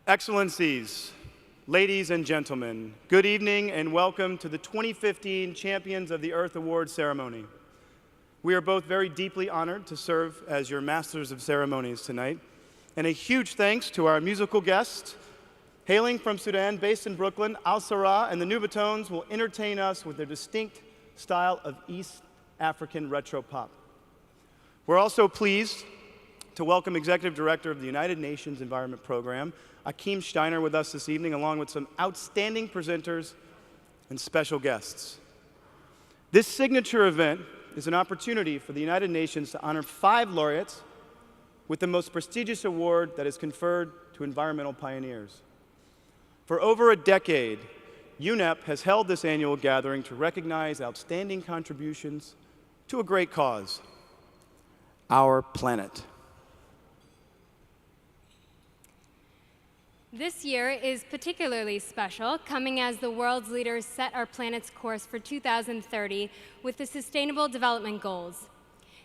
Excellencies, ladies and gentlemen, good evening and welcome to the 2015 Champions of the Earth Awards ceremony. We are both very deeply honored to serve as your masters of ceremonies tonight, and a huge thanks to our musical guests. Hailing from Sudan, based in Brooklyn, Al-Sabah and the Nubatones will entertain us with their distinct style of East African retro pop. We're also pleased to welcome Executive Director of the United Nations Environment Program, Achim Steiner, with us this evening, along with some outstanding presenters and special guests. This signature event is an opportunity for the United Nations to honor 5 laureates with the most prestigious award that is conferred to environmental pioneers. For over a decade, UNEP has held this annual gathering to recognize outstanding contributions to a great cause, our planet. This year is particularly special, coming as the world's leaders set our planet's course for 2030 with the Sustainable Development Goals.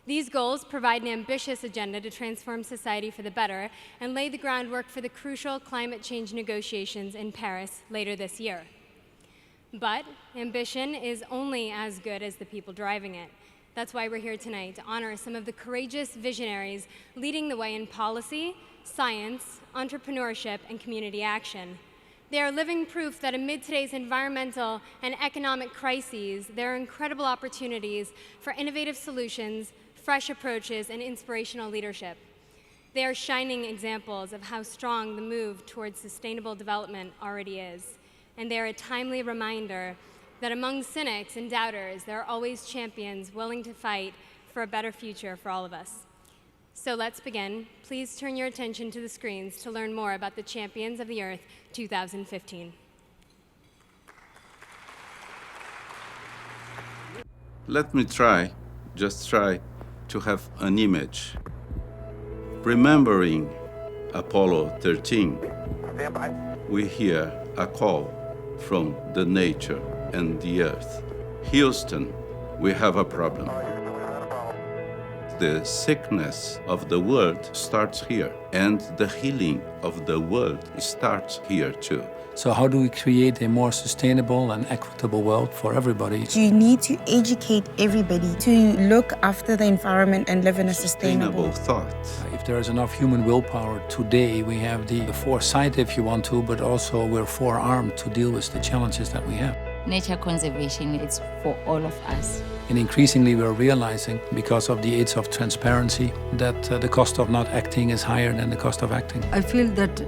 These goals provide an ambitious agenda to transform society for the better and lay the groundwork for the crucial climate change negotiations in Paris later this year. But ambition is only as good as the people driving it. That's why we're here tonight, to honor some of the courageous visionaries leading the way in policy, science, entrepreneurship, and community action. They are living proof that amid today's environmental and economic crises, there are incredible opportunities for innovative solutions, fresh approaches, and inspirational leadership. They are shining examples of how strong the move towards sustainable development already is. And they are a timely reminder that among cynics and doubters, there are always champions willing to fight for a better future for all of us. So let's begin. Please turn your attention to the screens to learn more about the Champions of the Earth 2015. Let me just try to have an image. Remembering Apollo 13, we hear a call from the nature and the earth. Houston, we have a problem. The sickness of the world starts here, and the healing of the world starts here too. So how do we create a more sustainable and equitable world for everybody? You need to educate everybody to look after the environment and live in a sustainable thought. If there is enough human willpower today, we have the foresight, if you want to, but also we're forearmed to deal with the challenges that we have. Nature conservation is for all of us. And increasingly we're realizing, because of the aids of transparency, that the cost of not acting is higher than the cost of acting. I feel that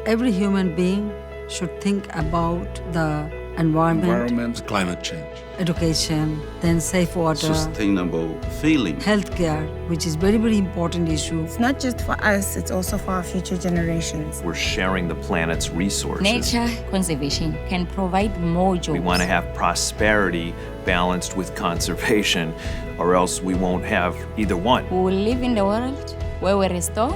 every human being should think about the environment, climate change, education, then safe water, sustainable feeling, healthcare, which is very, very important issue. It's not just for us, it's also for our future generations. We're sharing the planet's resources. Nature conservation can provide more jobs. We want to have prosperity balanced with conservation, or else we won't have either one. We will live in the world where we restore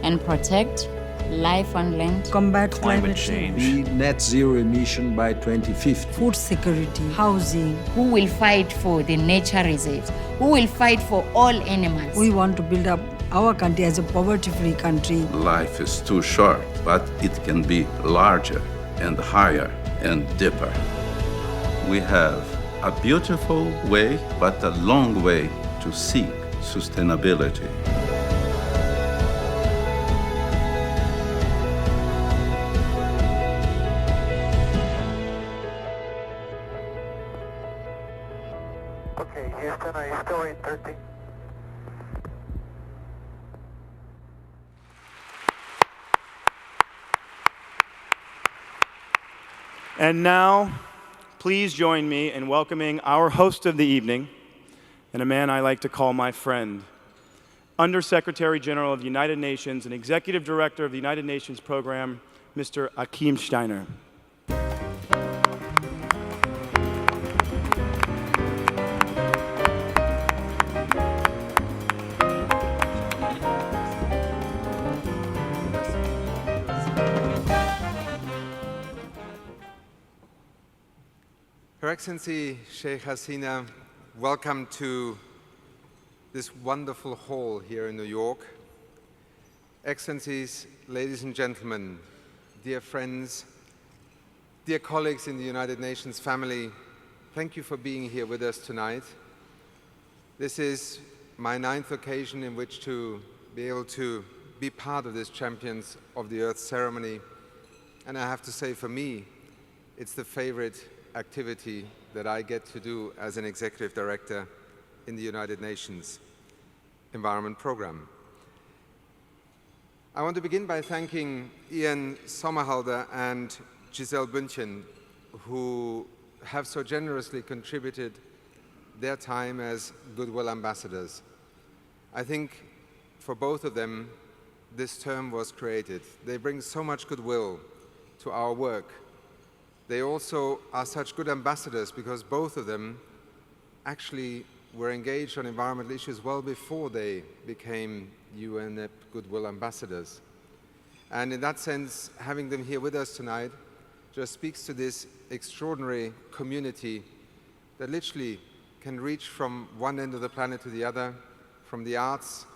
and protect life on land, combat climate change, be net zero emission by 2050, food security, housing. Who will fight for the nature reserves? Who will fight for all animals? We want to build up our country as a poverty-free country. Life is too short, but it can be larger and higher and deeper. We have a beautiful way, but a long way to seek sustainability. Okay, Houston, are you still 813? And now, please join me in welcoming our host of the evening, and a man I like to call my friend, Undersecretary General of the United Nations and Executive Director of the United Nations Program, Mr. Achim Steiner. Her Excellency Sheikh Hasina, welcome to this wonderful hall here in New York. Excellencies, ladies and gentlemen, dear friends, dear colleagues in the United Nations family, thank you for being here with us tonight. This is my 9th occasion in which to be able to be part of this Champions of the Earth ceremony. And I have to say, for me, it's the favorite activity that I get to do as an executive director in the United Nations Environment Programme. I want to begin by thanking Ian Somerhalder and Gisele Bündchen, who have so generously contributed their time as Goodwill ambassadors. I think for both of them, this term was created. They bring so much goodwill to our work. They also are such good ambassadors because both of them actually were engaged on environmental issues well before they became UNEP Goodwill ambassadors. And in that sense, having them here with us tonight just speaks to this extraordinary community that literally can reach from one end of the planet to the other, from the arts,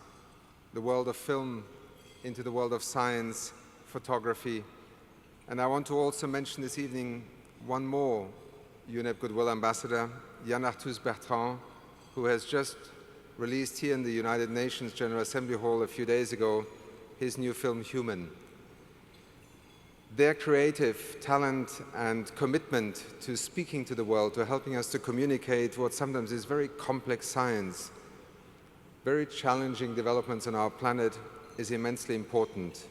the world of film, into the world of science, photography. And I want to also mention this evening one more UNEP Goodwill ambassador, Yann Arthus-Bertrand, who has just released here in the United Nations General Assembly Hall a few days ago his new film, Human. Their creative talent and commitment to speaking to the world, to helping us to communicate what sometimes is very complex science, very challenging developments on our planet, is immensely important.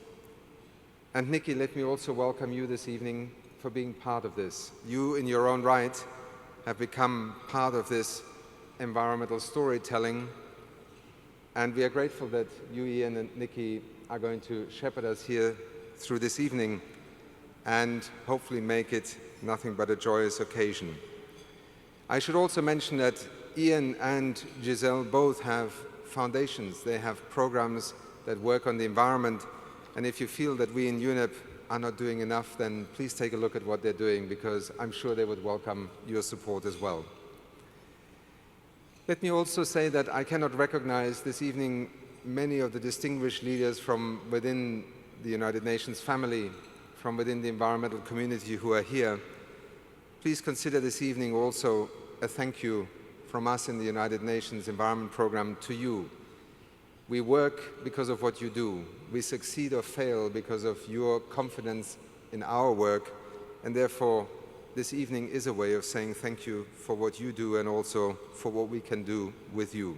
And Nikki, let me also welcome you this evening for being part of this. You, in your own right, have become part of this environmental storytelling, and we are grateful that you, Ian, and Nikki are going to shepherd us here through this evening and hopefully make it nothing but a joyous occasion. I should also mention that Ian and Gisele both have foundations. They have programs that work on the environment, and if you feel that we in UNEP are not doing enough, then please take a look at what they're doing, because I'm sure they would welcome your support as well. Let me also say that I cannot recognize this evening many of the distinguished leaders from within the United Nations family, from within the environmental community who are here. Please consider this evening also a thank you from us in the United Nations Environment Programme to you. We work because of what you do. We succeed or fail because of your confidence in our work, and therefore this evening is a way of saying thank you for what you do and also for what we can do with you.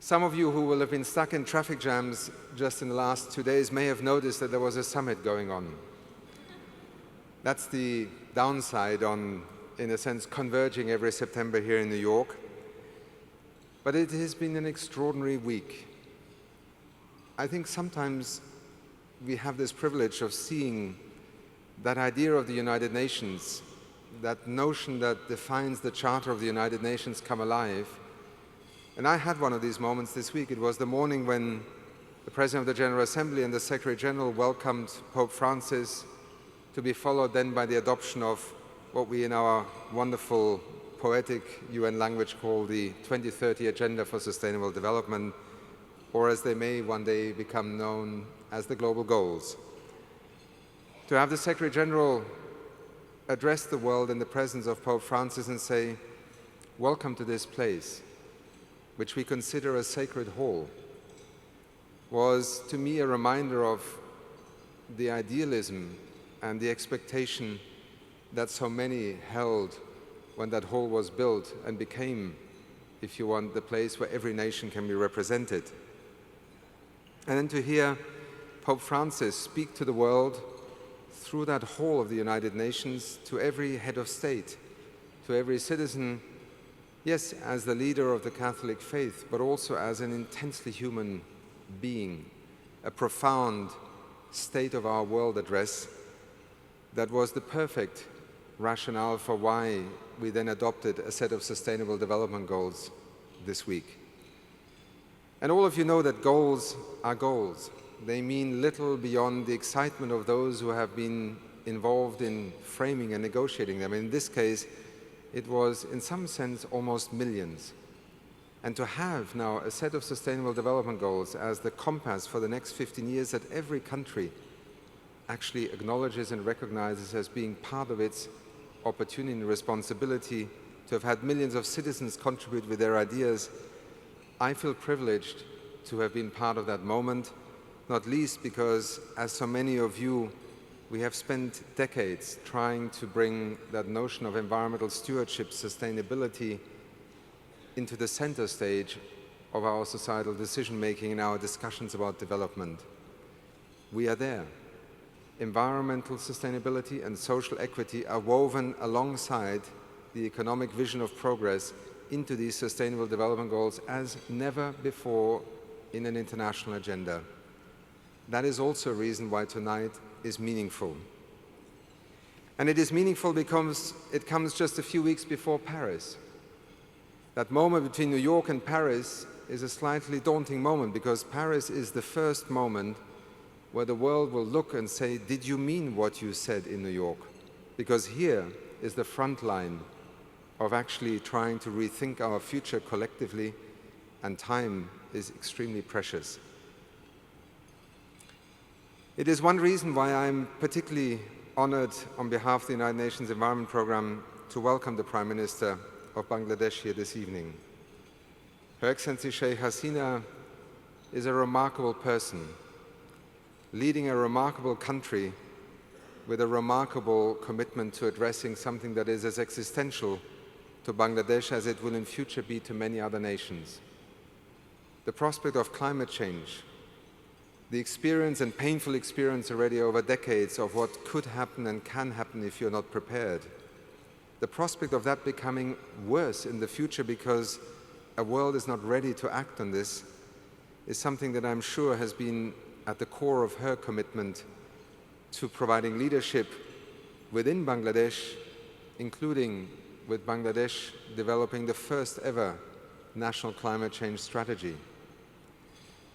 Some of you who will have been stuck in traffic jams just in the last 2 days may have noticed that there was a summit going on. That's the downside on, in a sense, converging every September here in New York. But it has been an extraordinary week. I think sometimes we have this privilege of seeing that idea of the United Nations, that notion that defines the Charter of the United Nations, come alive. And I had one of these moments this week. It was the morning when the President of the General Assembly and the Secretary General welcomed Pope Francis, to be followed then by the adoption of what we in our wonderful poetic UN language call the 2030 Agenda for Sustainable Development, or as they may one day become known as the Global Goals. To have the Secretary General address the world in the presence of Pope Francis and say, "Welcome to this place," which we consider a sacred hall, was to me a reminder of the idealism and the expectation that so many held when that hall was built and became, if you want, the place where every nation can be represented. And then to hear Pope Francis speak to the world through that hall of the United Nations, to every head of state, to every citizen, yes, as the leader of the Catholic faith, but also as an intensely human being, a profound state of our world address that was the perfect rationale for why we then adopted a set of Sustainable Development Goals this week. And all of you know that goals are goals. They mean little beyond the excitement of those who have been involved in framing and negotiating them. In this case, it was, in some sense, almost millions. And to have now a set of Sustainable Development Goals as the compass for the next 15 years that every country actually acknowledges and recognizes as being part of its opportunity and responsibility to have had millions of citizens contribute with their ideas. I feel privileged to have been part of that moment, not least because, as so many of you, we have spent decades trying to bring that notion of environmental stewardship, sustainability, into the center stage of our societal decision-making and our discussions about development. We are there. Environmental sustainability and social equity are woven alongside the economic vision of progress into these sustainable development goals as never before in an international agenda. That is also a reason why tonight is meaningful. And it is meaningful because it comes just a few weeks before Paris. That moment between New York and Paris is a slightly daunting moment because Paris is the first moment where the world will look and say, did you mean what you said in New York? Because here is the front line of actually trying to rethink our future collectively, and time is extremely precious. It is one reason why I'm particularly honored on behalf of the United Nations Environment Programme to welcome the Prime Minister of Bangladesh here this evening. Her Excellency Sheikh Hasina is a remarkable person, leading a remarkable country with a remarkable commitment to addressing something that is as existential to Bangladesh as it will in future be to many other nations. The prospect of climate change, the experience and painful experience already over decades of what could happen and can happen if you're not prepared. The prospect of that becoming worse in the future because a world is not ready to act on this is something that I'm sure has been at the core of her commitment to providing leadership within Bangladesh, including with Bangladesh developing the first ever national climate change strategy,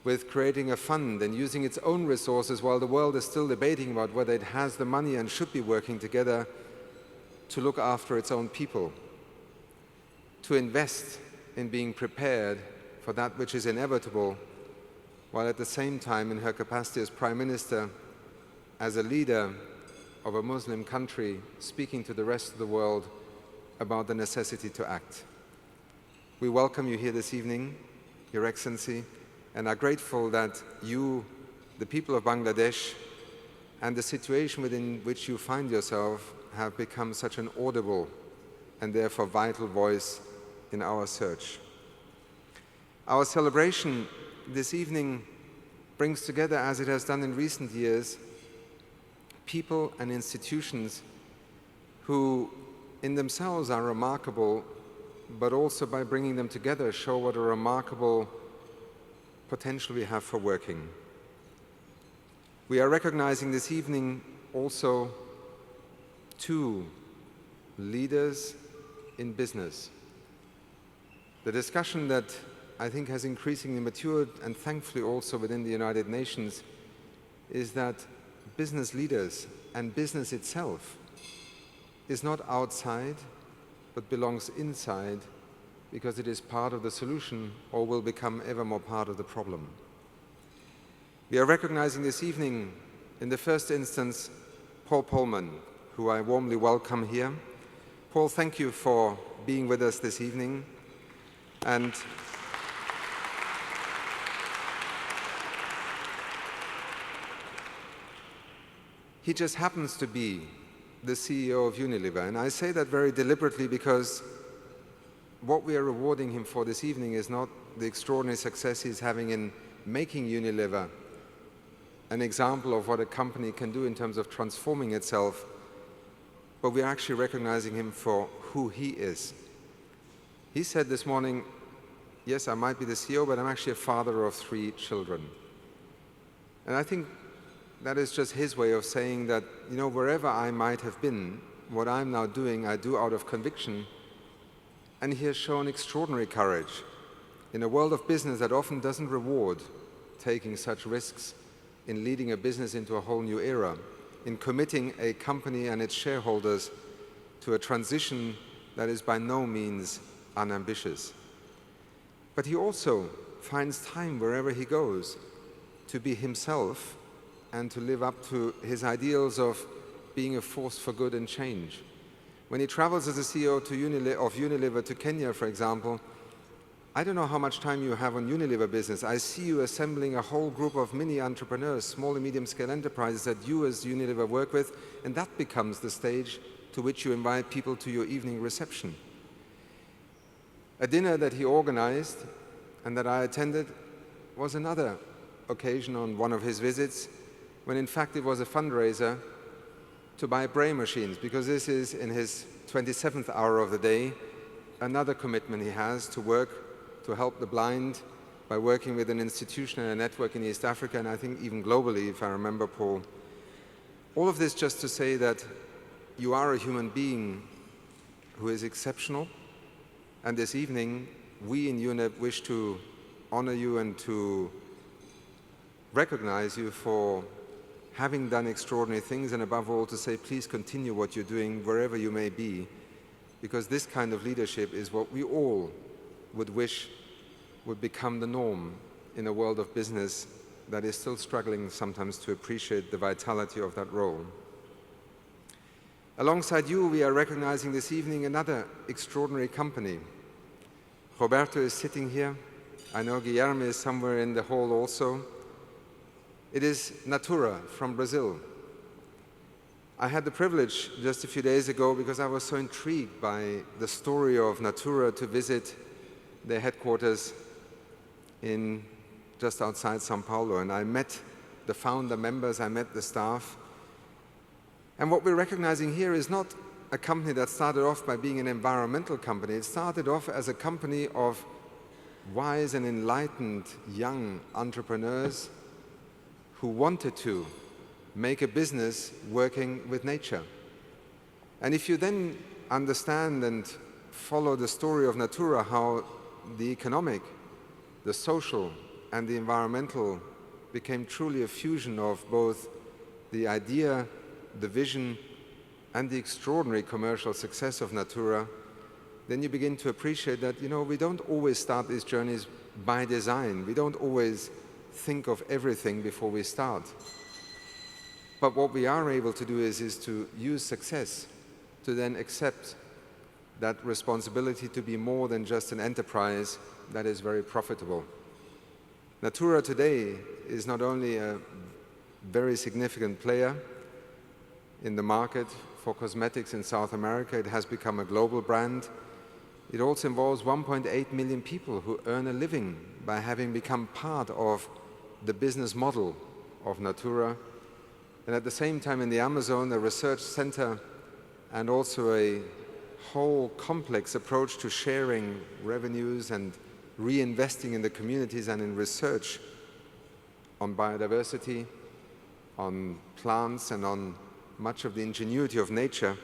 with creating a fund and using its own resources while the world is still debating about whether it has the money and should be working together to look after its own people, to invest in being prepared for that which is inevitable, while at the same time, in her capacity as Prime Minister, as a leader of a Muslim country, speaking to the rest of the world about the necessity to act. We welcome you here this evening, Your Excellency, and are grateful that you, the people of Bangladesh, and the situation within which you find yourself have become such an audible and therefore vital voice in our search. Our celebration this evening brings together, as it has done in recent years, people and institutions who in themselves are remarkable, but also by bringing them together show what a remarkable potential we have for working. We are recognizing this evening also two leaders in business. The discussion that I think has increasingly matured, and thankfully also within the United Nations, is that business leaders and business itself is not outside, but belongs inside, because it is part of the solution or will become ever more part of the problem. We are recognizing this evening, in the first instance, Paul Polman, who I warmly welcome here. Paul, thank you for being with us this evening. And he just happens to be the CEO of Unilever. And I say that very deliberately because what we are rewarding him for this evening is not the extraordinary success he's having in making Unilever an example of what a company can do in terms of transforming itself, but we're actually recognizing him for who he is. He said this morning, yes, I might be the CEO, but I'm actually a father of 3 children. And I think that is just his way of saying that, you know, wherever I might have been, what I'm now doing, I do out of conviction. And he has shown extraordinary courage in a world of business that often doesn't reward taking such risks, in leading a business into a whole new era, in committing a company and its shareholders to a transition that is by no means unambitious. But he also finds time wherever he goes to be himself and to live up to his ideals of being a force for good and change. When he travels as a CEO of Unilever to Kenya, for example, I don't know how much time you have on Unilever business. I see you assembling a whole group of mini entrepreneurs, small and medium-scale enterprises that you as Unilever work with, and that becomes the stage to which you invite people to your evening reception. A dinner that he organized and that I attended was another occasion on one of his visits, when in fact it was a fundraiser to buy braille machines, because this is in his 27th hour of the day, another commitment he has to work to help the blind by working with an institution and a network in East Africa, and I think even globally, if I remember, Paul. All of this just to say that you are a human being who is exceptional, and this evening we in UNEP wish to honor you and to recognize you for having done extraordinary things, and above all to say please continue what you're doing wherever you may be, because this kind of leadership is what we all would wish would become the norm in a world of business that is still struggling sometimes to appreciate the vitality of that role. Alongside you, we are recognizing this evening another extraordinary company. Roberto is sitting here. I know Guilherme is somewhere in the hall also. It is Natura from Brazil. I had the privilege just a few days ago, because I was so intrigued by the story of Natura, to visit their headquarters in just outside Sao Paulo, and I met the founder members, I met the staff. And what we're recognizing here is not a company that started off by being an environmental company. It started off as a company of wise and enlightened young entrepreneurs who wanted to make a business working with nature. And if you then understand and follow the story of Natura, how the economic, the social, and the environmental became truly a fusion of both the idea, the vision, and the extraordinary commercial success of Natura, then you begin to appreciate that, you know, we don't always start these journeys by design. We don't always think of everything before we start. But what we are able to do is to use success to then accept that responsibility to be more than just an enterprise that is very profitable. Natura today is not only a very significant player in the market for cosmetics in South America, it has become a global brand. It also involves 1.8 million people who earn a living by having become part of the business model of Natura. And at the same time, in the Amazon, a research center and also a whole complex approach to sharing revenues and reinvesting in the communities and in research on biodiversity, on plants, and on much of the ingenuity of nature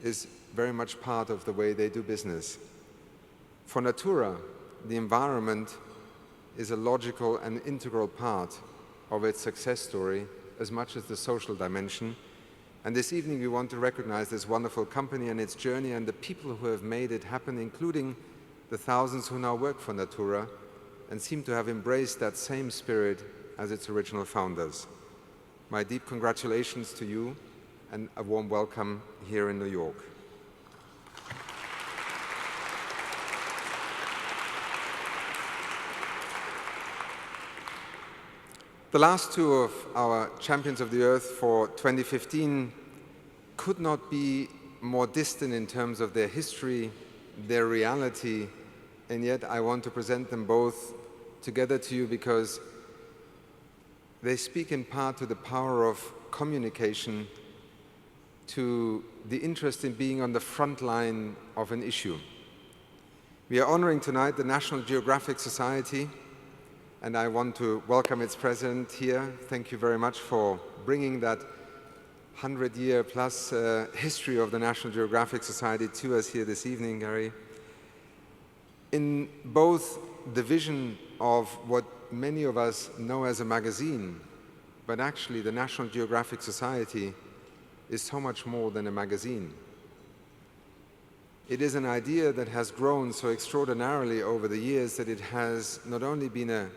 is very much part of the way they do business. For Natura, the environment is a logical and integral part of its success story, as much as the social dimension. And this evening we want to recognize this wonderful company and its journey and the people who have made it happen, including the thousands who now work for Natura and seem to have embraced that same spirit as its original founders. My deep congratulations to you and a warm welcome here in New York. The last two of our Champions of the Earth for 2015 could not be more distant in terms of their history, their reality, and yet I want to present them both together to you because they speak in part to the power of communication, to the interest in being on the front line of an issue. We are honoring tonight the National Geographic Society, and I want to welcome its president here. Thank you very much for bringing that 100-year plus history of the National Geographic Society to us here this evening, Gary. In both the vision of what many of us know as a magazine, but actually the National Geographic Society is so much more than a magazine. It is an idea that has grown so extraordinarily over the years that it has not only been a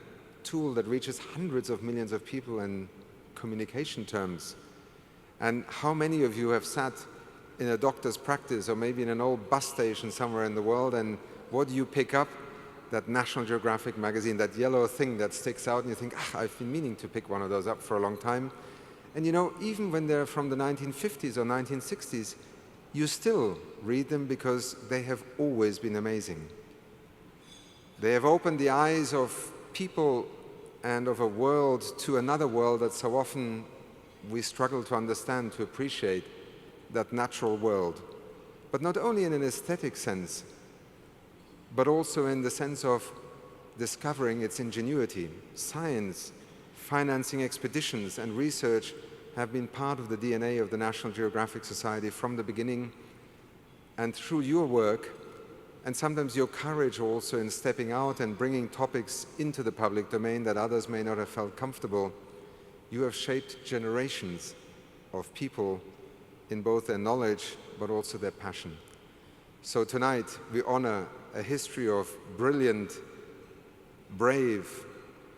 tool that reaches hundreds of millions of people and communication terms. And how many of you have sat in a doctor's practice or maybe in an old bus station somewhere in the world, and what do you pick up? That National Geographic magazine, that yellow thing that sticks out, and you think, I've been meaning to pick one of those up for a long time. And you know, even when they're from the 1950s or 1960s, you still read them because they have always been amazing. They have opened the eyes of people and of a world to another world that so often we struggle to understand, to appreciate, that natural world. But not only in an aesthetic sense, but also in the sense of discovering its ingenuity. Science, financing expeditions, and research have been part of the DNA of the National Geographic Society from the beginning. And through your work, and sometimes your courage also in stepping out and bringing topics into the public domain that others may not have felt comfortable, you have shaped generations of people in both their knowledge but also their passion. So tonight we honor a history of brilliant, brave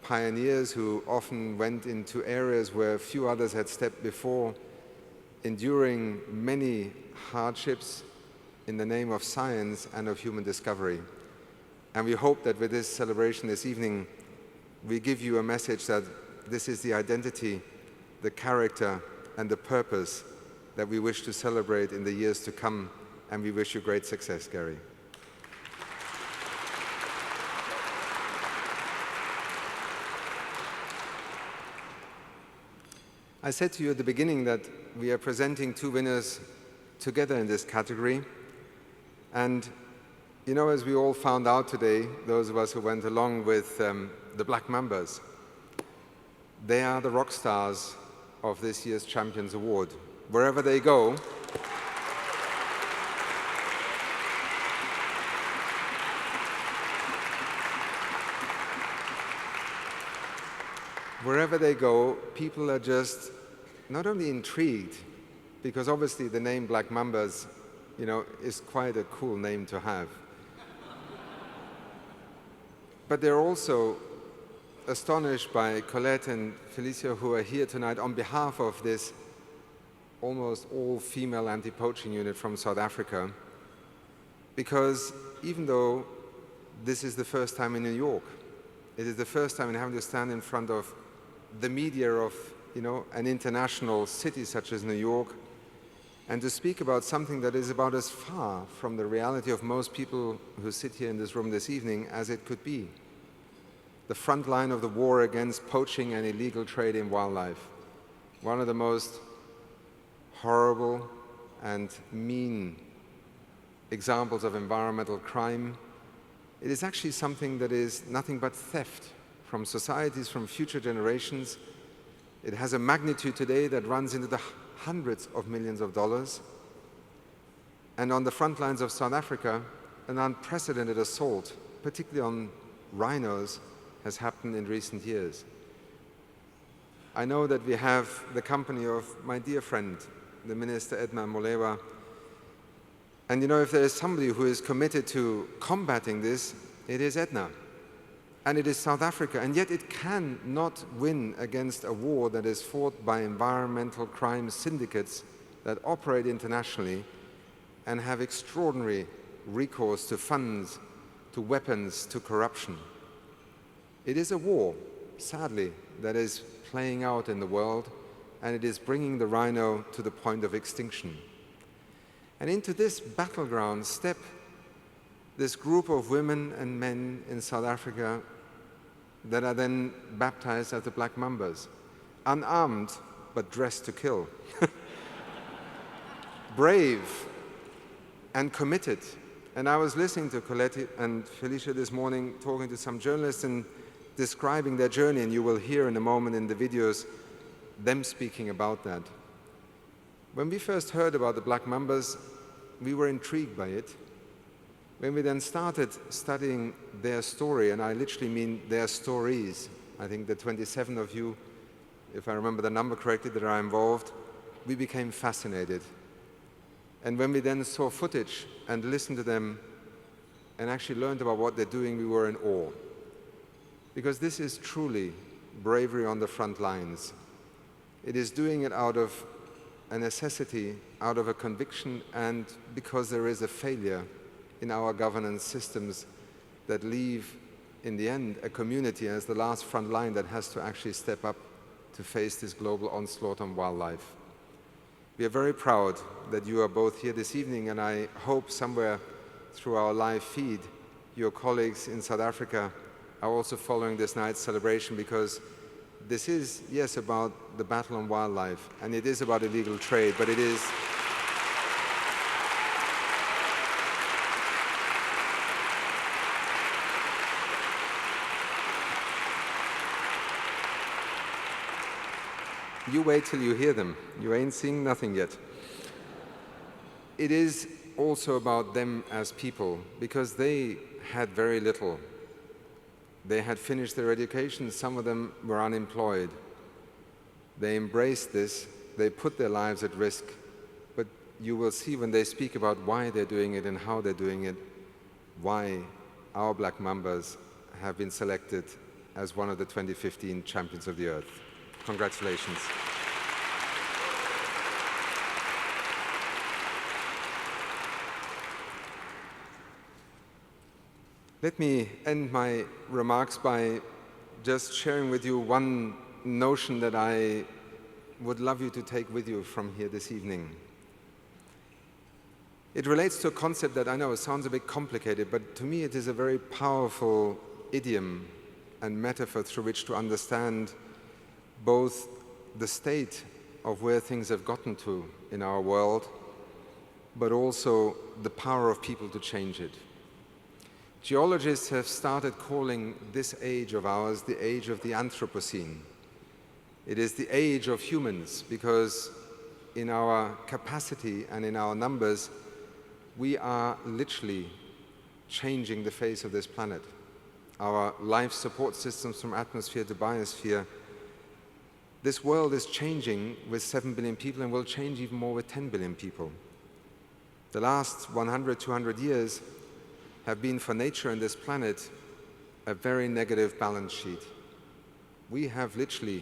pioneers who often went into areas where few others had stepped before, enduring many hardships in the name of science and of human discovery. And we hope that with this celebration this evening, we give you a message that this is the identity, the character, and the purpose that we wish to celebrate in the years to come, and we wish you great success, Gary. I said to you at the beginning that we are presenting two winners together in this category. And, you know, as we all found out today, those of us who went along with the Black Mambas, they are the rock stars of this year's Champions Award. Wherever they go, people are just not only intrigued, because obviously the name Black Mambas, you know, is quite a cool name to have. But they're also astonished by Colette and Felicia, who are here tonight on behalf of this almost all-female anti-poaching unit from South Africa, because even though this is the first time in New York, it is the first time in having to stand in front of the media of, you know, an international city such as New York, and to speak about something that is about as far from the reality of most people who sit here in this room this evening as it could be. The front line of the war against poaching and illegal trade in wildlife. One of the most horrible and mean examples of environmental crime. It is actually something that is nothing but theft from societies, from future generations. It has a magnitude today that runs into the hundreds of millions of dollars. And on the front lines of South Africa, an unprecedented assault, particularly on rhinos, has happened in recent years. I know that we have the company of my dear friend, the Minister Edna Molewa. And you know, if there is somebody who is committed to combating this, it is Edna. And it is South Africa. And yet it cannot win against a war that is fought by environmental crime syndicates that operate internationally and have extraordinary recourse to funds, to weapons, to corruption. It is a war, sadly, that is playing out in the world, and it is bringing the rhino to the point of extinction. And into this battleground step this group of women and men in South Africa that are then baptized as the Black Mambas, unarmed but dressed to kill. Brave and committed. And I was listening to Colette and Felicia this morning, talking to some journalists and describing their journey, and you will hear in a moment in the videos them speaking about that. When we first heard about the Black Mambas, we were intrigued by it. When we then started studying their story, and I literally mean their stories, I think the 27 of you, if I remember the number correctly, that are involved, we became fascinated. And when we then saw footage and listened to them and actually learned about what they're doing, we were in awe. Because this is truly bravery on the front lines. It is doing it out of a necessity, out of a conviction, and because there is a failure in our governance systems that leave, in the end, a community as the last front line that has to actually step up to face this global onslaught on wildlife. We are very proud that you are both here this evening, and I hope somewhere through our live feed, your colleagues in South Africa are also following this night's celebration, because this is, yes, about the battle on wildlife, and it is about illegal trade, but it is you wait till you hear them. You ain't seeing nothing yet. It is also about them as people, because they had very little. They had finished their education, some of them were unemployed. They embraced this, they put their lives at risk, but you will see when they speak about why they're doing it and how they're doing it, why our black Mambas have been selected as one of the 2015 Champions of the Earth. Congratulations. Let me end my remarks by just sharing with you one notion that I would love you to take with you from here this evening. It relates to a concept that I know sounds a bit complicated, but to me it is a very powerful idiom and metaphor through which to understand both the state of where things have gotten to in our world, but also the power of people to change it. Geologists have started calling this age of ours the age of the Anthropocene. It is the age of humans, because in our capacity and in our numbers, we are literally changing the face of this planet. Our life support systems from atmosphere to biosphere. This world is changing with 7 billion people and will change even more with 10 billion people. The last 100, 200 years have been for nature and this planet a very negative balance sheet. We have literally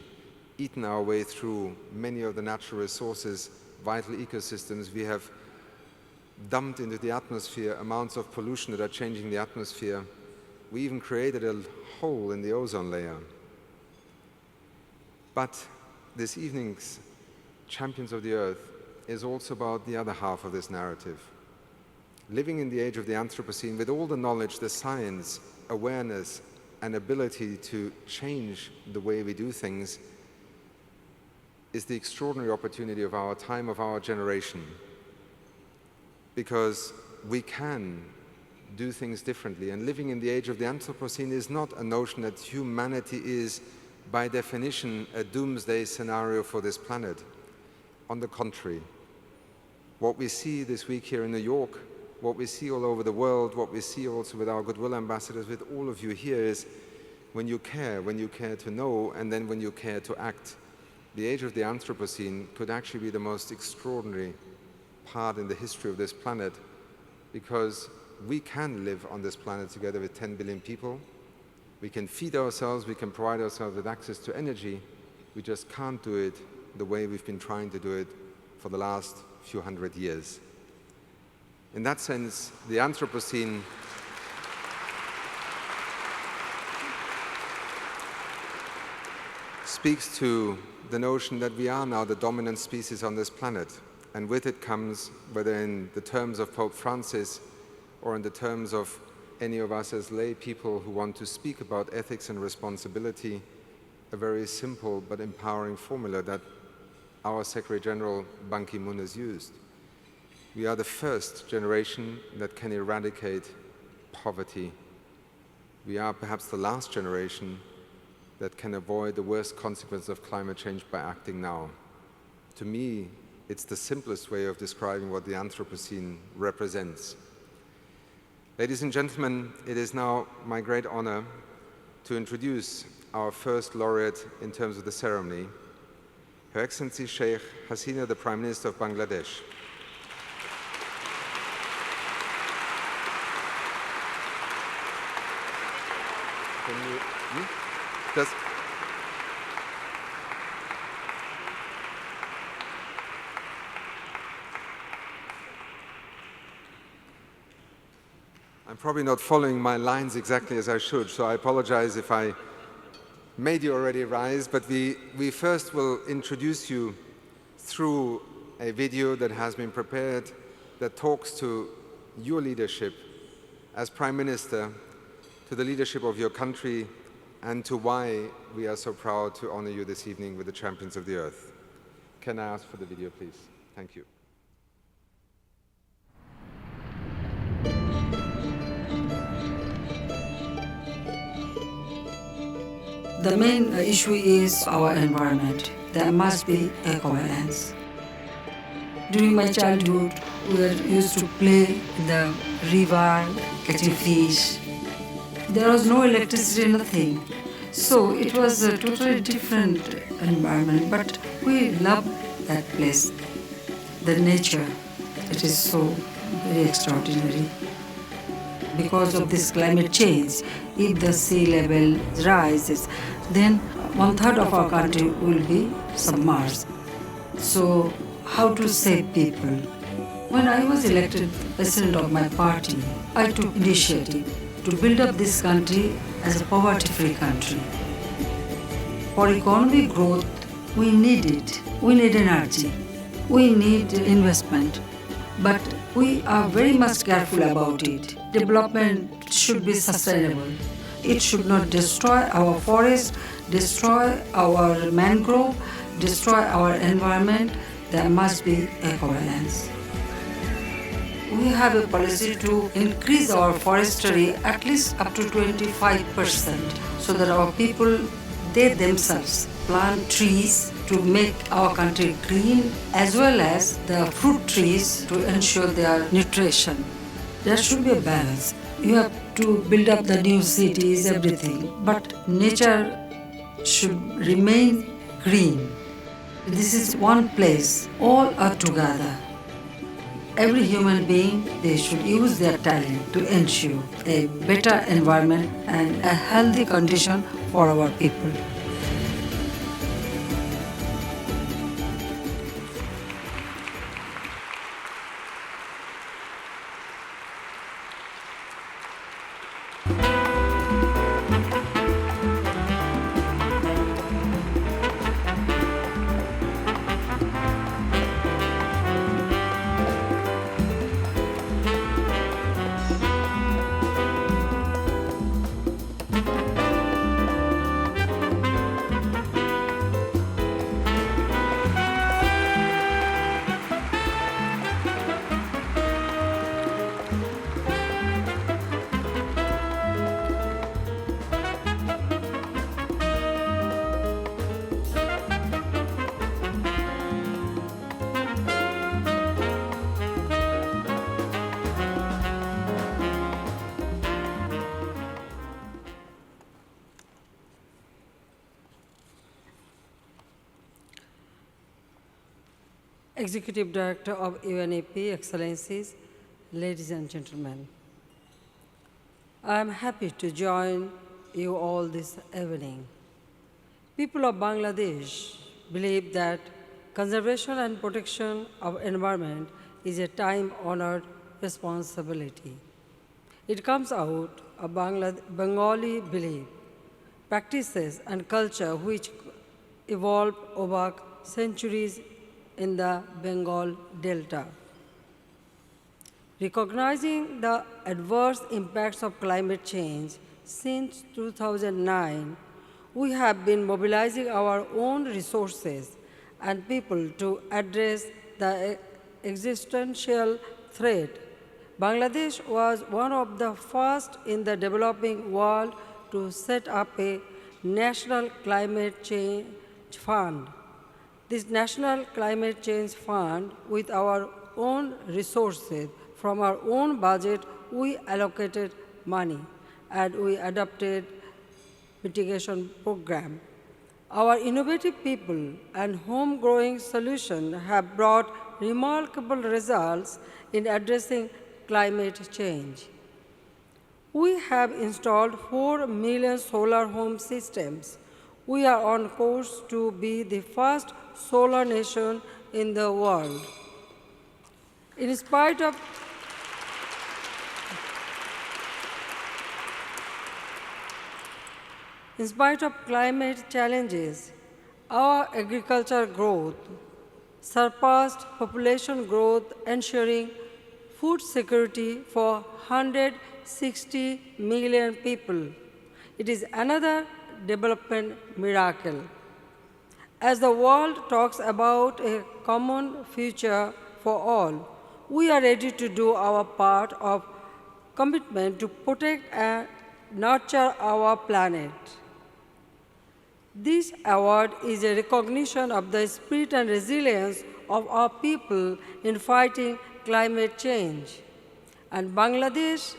eaten our way through many of the natural resources, vital ecosystems. We have dumped into the atmosphere amounts of pollution that are changing the atmosphere. We even created a hole in the ozone layer. But this evening's Champions of the Earth is also about the other half of this narrative. Living in the age of the Anthropocene with all the knowledge, the science, awareness, and ability to change the way we do things is the extraordinary opportunity of our time, of our generation. Because we can do things differently. And living in the age of the Anthropocene is not a notion that humanity is, by definition, a doomsday scenario for this planet. On the contrary, what we see this week here in New York, what we see all over the world, what we see also with our Goodwill ambassadors, with all of you here, is when you care to know, and then when you care to act. The age of the Anthropocene could actually be the most extraordinary part in the history of this planet, because we can live on this planet together with 10 billion people. We can feed ourselves, we can provide ourselves with access to energy. We just can't do it the way we've been trying to do it for the last few hundred years. In that sense, the Anthropocene speaks to the notion that we are now the dominant species on this planet. And with it comes, whether in the terms of Pope Francis or in the terms of any of us as lay people who want to speak about ethics and responsibility, a very simple but empowering formula that our Secretary General Ban Ki-moon has used. We are the first generation that can eradicate poverty. We are perhaps the last generation that can avoid the worst consequences of climate change by acting now. To me, it's the simplest way of describing what the Anthropocene represents. Ladies and gentlemen, it is now my great honor to introduce our first laureate in terms of the ceremony, Her Excellency Sheikh Hasina, the Prime Minister of Bangladesh. I'm probably not following my lines exactly as I should, so I apologize if I made you already rise, but we first will introduce you through a video that has been prepared that talks to your leadership as Prime Minister, to the leadership of your country, and to why we are so proud to honor you this evening with the Champions of the Earth. Can I ask for the video, please? Thank you. The main issue is our environment. There must be equivalence. During my childhood, we used to play in the river, catching fish. There was no electricity, nothing. So it was a totally different environment, but we loved that place. The nature, it is so very extraordinary. Because of this climate change, if the sea level rises, then 1/3 of our country will be submerged. So how to save people? When I was elected president of my party, I took initiative to build up this country as a poverty-free country. For economic growth, we need it. We need energy. We need investment. But we are very much careful about it. Development should be sustainable. It should not destroy our forest, destroy our mangrove, destroy our environment. There must be equivalence. We have a policy to increase our forestry at least up to 25%, so that our people, they themselves plant trees to make our country green, as well as the fruit trees to ensure their nutrition. There should be a balance. You have to build up the new cities, everything, but nature should remain green. This is one place, all are together. Every human being, they should use their talent to ensure a better environment and a healthy condition for our people. Executive Director of UNEP, Excellencies, ladies and gentlemen. I am happy to join you all this evening. People of Bangladesh believe that conservation and protection of environment is a time-honored responsibility. It comes out of Bengali belief, practices, and culture which evolved over centuries in the Bengal Delta. Recognizing the adverse impacts of climate change, since 2009, we have been mobilizing our own resources and people to address the existential threat. Bangladesh was one of the first in the developing world to set up a National Climate Change Fund. This National Climate Change Fund, with our own resources, from our own budget, we allocated money and we adopted mitigation program. Our innovative people and home-growing solutions have brought remarkable results in addressing climate change. We have installed 4 million solar home systems. We are on course to be the first solar nation in the world. In spite of In spite of climate challenges, our agricultural growth surpassed population growth, ensuring food security for 160 million people. It is another development miracle. As the world talks about a common future for all, we are ready to do our part of commitment to protect and nurture our planet. This award is a recognition of the spirit and resilience of our people in fighting climate change. And Bangladesh,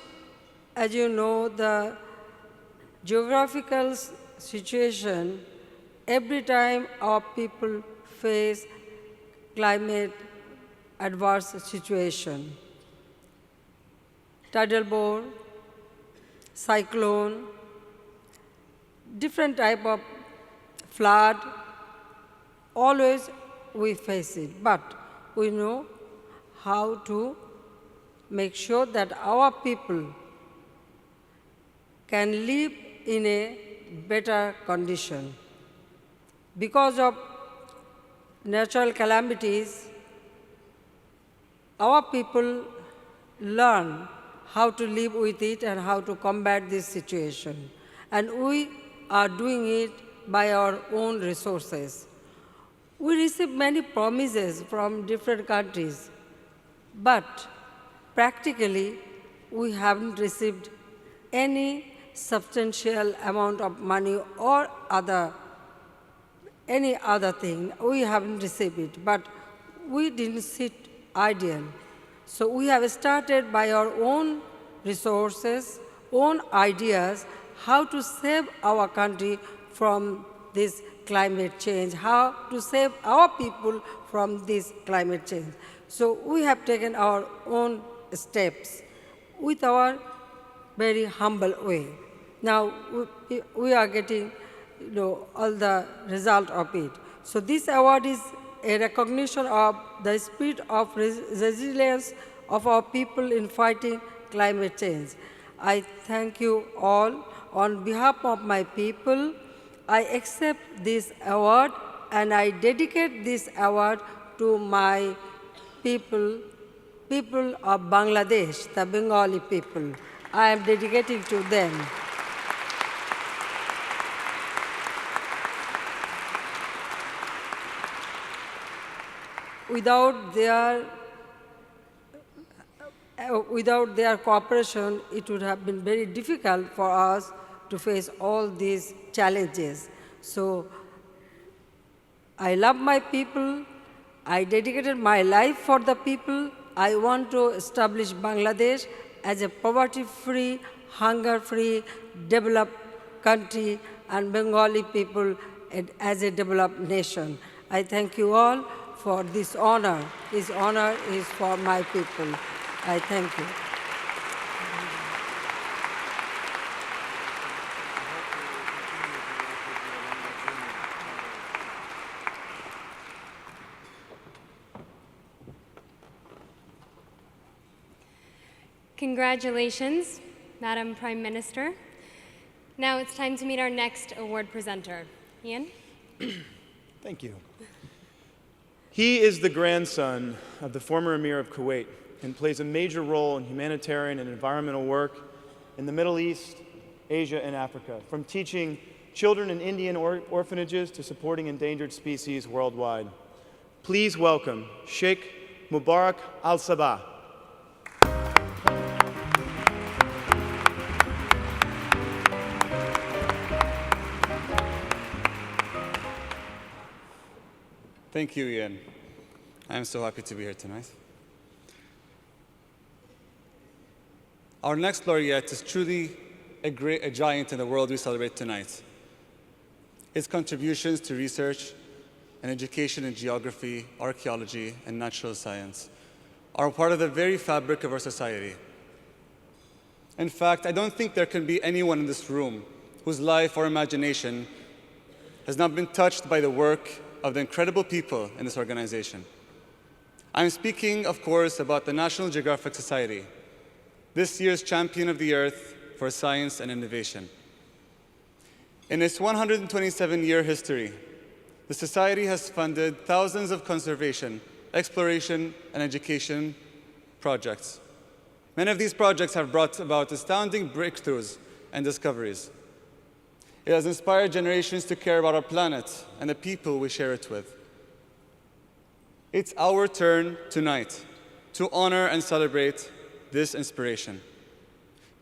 as you know, the geographical situation, every time our people face climate adverse situation, tidal bore, cyclone, different type of flood, always we face it. But we know how to make sure that our people can live in a better condition. Because of natural calamities, our people learn how to live with it and how to combat this situation. And we are doing it by our own resources. We receive many promises from different countries, but practically we haven't received any substantial amount of money or any other thing. We haven't received it, but we didn't sit idle. So we have started by our own resources, own ideas, how to save our country from this climate change, how to save our people from this climate change. So we have taken our own steps with our very humble way. Now we are getting all the result of it. So this award is a recognition of the spirit of resilience of our people in fighting climate change. I thank you all. On behalf of my people, I accept this award and I dedicate this award to my people of Bangladesh, the Bengali people. I am dedicating to them. Without their cooperation, it would have been very difficult for us to face all these challenges. So I love my people. I dedicated my life for the people. I want to establish Bangladesh as a poverty-free, hunger-free, developed country, and Bengali people as a developed nation. I thank you all for this honor. This honor is for my people. I thank you. Congratulations, Madam Prime Minister. Now it's time to meet our next award presenter. Ian? Thank you. He is the grandson of the former Emir of Kuwait and plays a major role in humanitarian and environmental work in the Middle East, Asia, and Africa, from teaching children in Indian orphanages to supporting endangered species worldwide. Please welcome Sheikh Mubarac Al-Sabah. Thank you, Ian. I'm so happy to be here tonight. Our next laureate is truly a giant in the world we celebrate tonight. His contributions to research and education in geography, archaeology, and natural science are part of the very fabric of our society. In fact, I don't think there can be anyone in this room whose life or imagination has not been touched by the work of the incredible people in this organization. I'm speaking, of course, about the National Geographic Society, this year's Champion of the Earth for Science and Innovation. In its 127-year history, the Society has funded thousands of conservation, exploration, and education projects. Many of these projects have brought about astounding breakthroughs and discoveries. It has inspired generations to care about our planet and the people we share it with. It's our turn tonight to honor and celebrate this inspiration.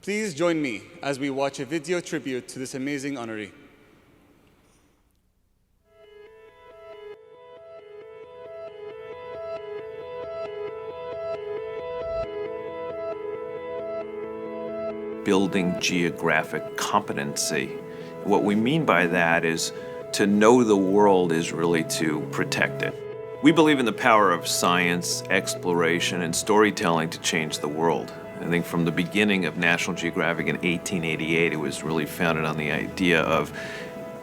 Please join me as we watch a video tribute to this amazing honoree. Building geographic competency. What we mean by that is to know the world is really to protect it. We believe in the power of science, exploration, and storytelling to change the world. I think from the beginning of National Geographic in 1888, it was really founded on the idea of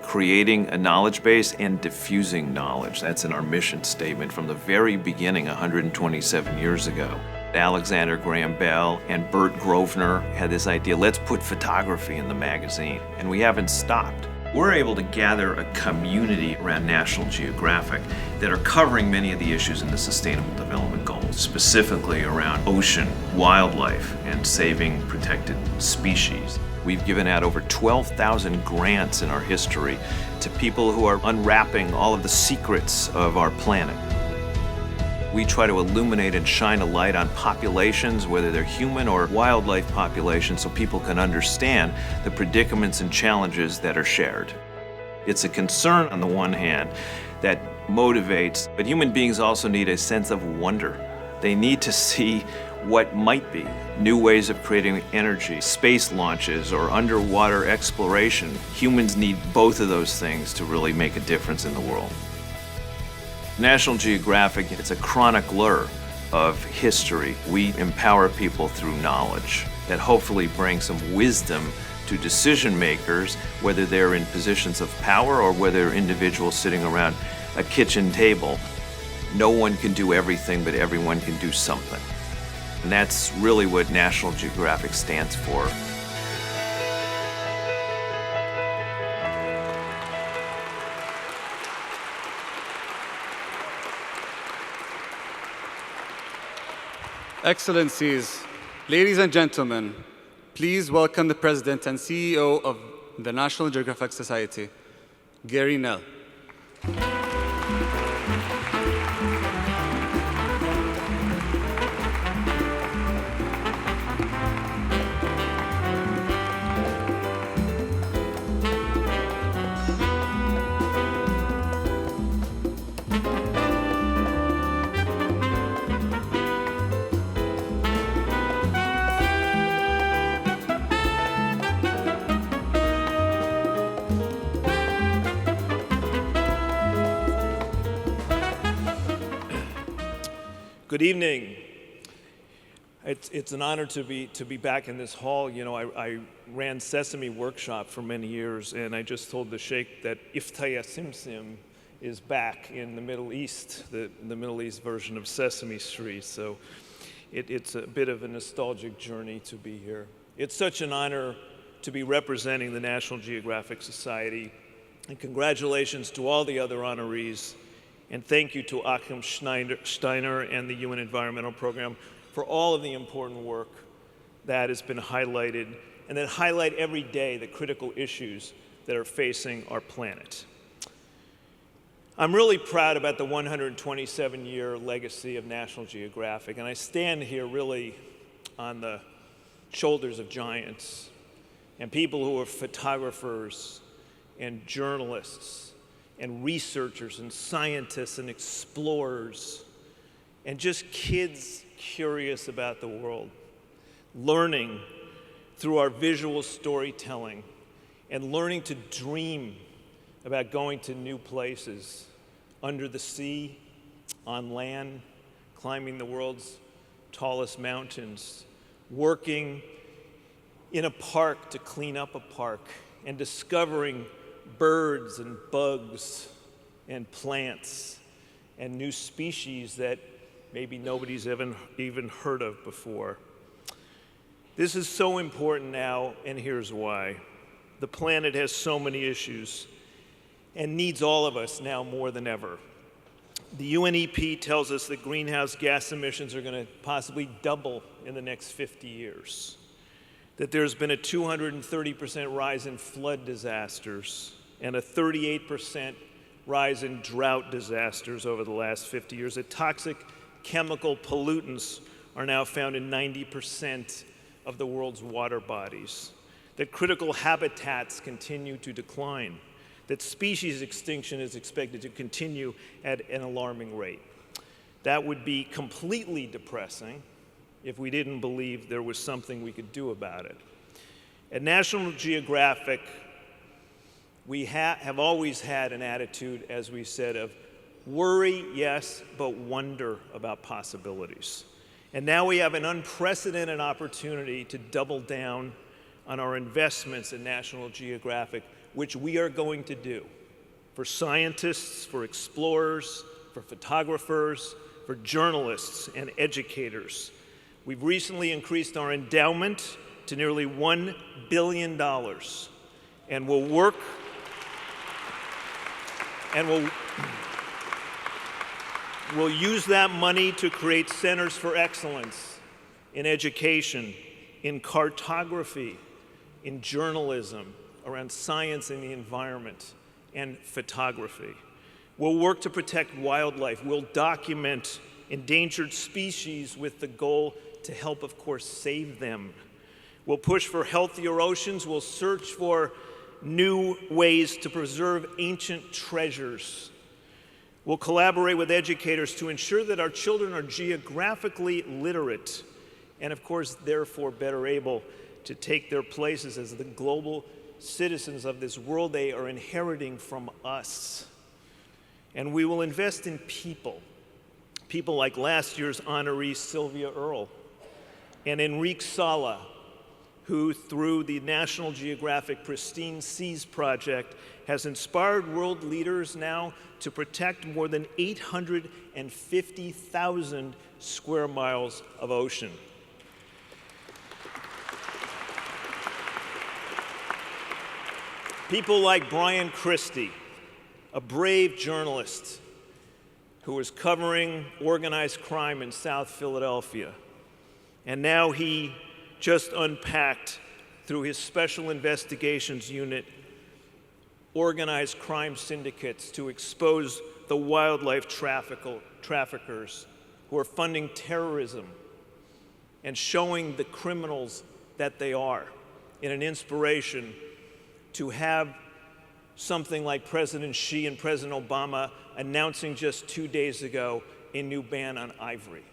creating a knowledge base and diffusing knowledge. That's in our mission statement from the very beginning, 127 years ago. Alexander Graham Bell and Bert Grosvenor had this idea, let's put photography in the magazine, and we haven't stopped. We're able to gather a community around National Geographic that are covering many of the issues in the Sustainable Development Goals, specifically around ocean, wildlife, and saving protected species. We've given out over 12,000 grants in our history to people who are unwrapping all of the secrets of our planet. We try to illuminate and shine a light on populations, whether they're human or wildlife populations, so people can understand the predicaments and challenges that are shared. It's a concern on the one hand that motivates, but human beings also need a sense of wonder. They need to see what might be, new ways of creating energy, space launches, or underwater exploration. Humans need both of those things to really make a difference in the world. National Geographic, it's a chronicler of history. We empower people through knowledge that hopefully brings some wisdom to decision makers, whether they're in positions of power or whether they're individuals sitting around a kitchen table. No one can do everything, but everyone can do something. And that's really what National Geographic stands for. Excellencies, ladies and gentlemen, please welcome the President and CEO of the National Geographic Society, Gary Nell. Good evening. It's an honor to be back in this hall. You know, I ran Sesame Workshop for many years, and I just told the Sheikh that Iftaya Simsim is back in the Middle East, the Middle East version of Sesame Street. So it's a bit of a nostalgic journey to be here. It's such an honor to be representing the National Geographic Society, and congratulations to all the other honorees. And thank you to Achim Steiner and the UN Environmental Program for all of the important work that has been highlighted and that highlight every day the critical issues that are facing our planet. I'm really proud about the 127-year legacy of National Geographic, and I stand here really on the shoulders of giants and people who are photographers and journalists and researchers and scientists and explorers and just kids curious about the world, learning through our visual storytelling and learning to dream about going to new places, under the sea, on land, climbing the world's tallest mountains, working in a park to clean up a park, and discovering birds and bugs and plants and new species that maybe nobody's even heard of before. This is so important now, and here's why. The planet has so many issues and needs all of us now more than ever. The UNEP tells us that greenhouse gas emissions are going to possibly double in the next 50 years, that there's been a 230% rise in flood disasters and a 38% rise in drought disasters over the last 50 years, that toxic chemical pollutants are now found in 90% of the world's water bodies, that critical habitats continue to decline, that species extinction is expected to continue at an alarming rate. That would be completely depressing if we didn't believe there was something we could do about it. At National Geographic, we have always had an attitude, as we said, of worry, yes, but wonder about possibilities. And now we have an unprecedented opportunity to double down on our investments in National Geographic, which we are going to do for scientists, for explorers, for photographers, for journalists and educators. We've recently increased our endowment to nearly $1 billion, and we'll work and we'll use that money to create centers for excellence in education, in cartography, in journalism, around science and the environment, and photography. We'll work to protect wildlife. We'll document endangered species with the goal to help, of course, save them. We'll push for healthier oceans. We'll search for new ways to preserve ancient treasures. We'll collaborate with educators to ensure that our children are geographically literate and, of course, therefore better able to take their places as the global citizens of this world they are inheriting from us. And we will invest in people like last year's honoree Sylvia Earle and Enrique Sala, who through the National Geographic Pristine Seas Project has inspired world leaders now to protect more than 850,000 square miles of ocean. People like Brian Christie, a brave journalist who was covering organized crime in South Philadelphia. And now he just unpacked, through his Special Investigations Unit, organized crime syndicates to expose the wildlife traffickers who are funding terrorism and showing the criminals that they are, in an inspiration to have something like President Xi and President Obama announcing just 2 days ago a new ban on ivory.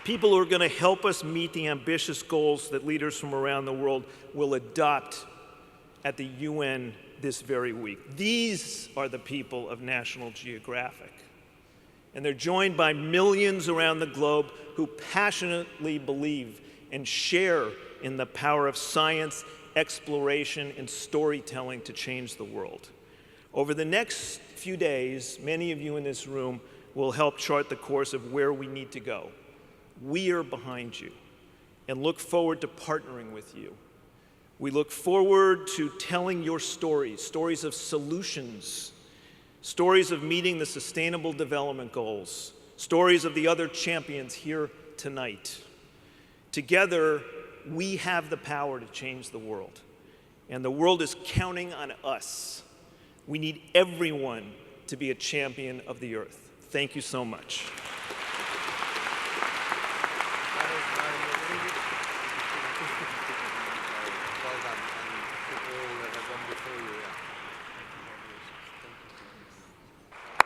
People who are going to help us meet the ambitious goals that leaders from around the world will adopt at the UN this very week. These are the people of National Geographic. And they're joined by millions around the globe who passionately believe and share in the power of science, exploration, and storytelling to change the world. Over the next few days, many of you in this room will help chart the course of where we need to go. We are behind you and look forward to partnering with you. We look forward to telling your stories, stories of solutions, stories of meeting the Sustainable Development Goals, stories of the other champions here tonight. Together, we have the power to change the world, and the world is counting on us. We need everyone to be a champion of the earth. Thank you so much.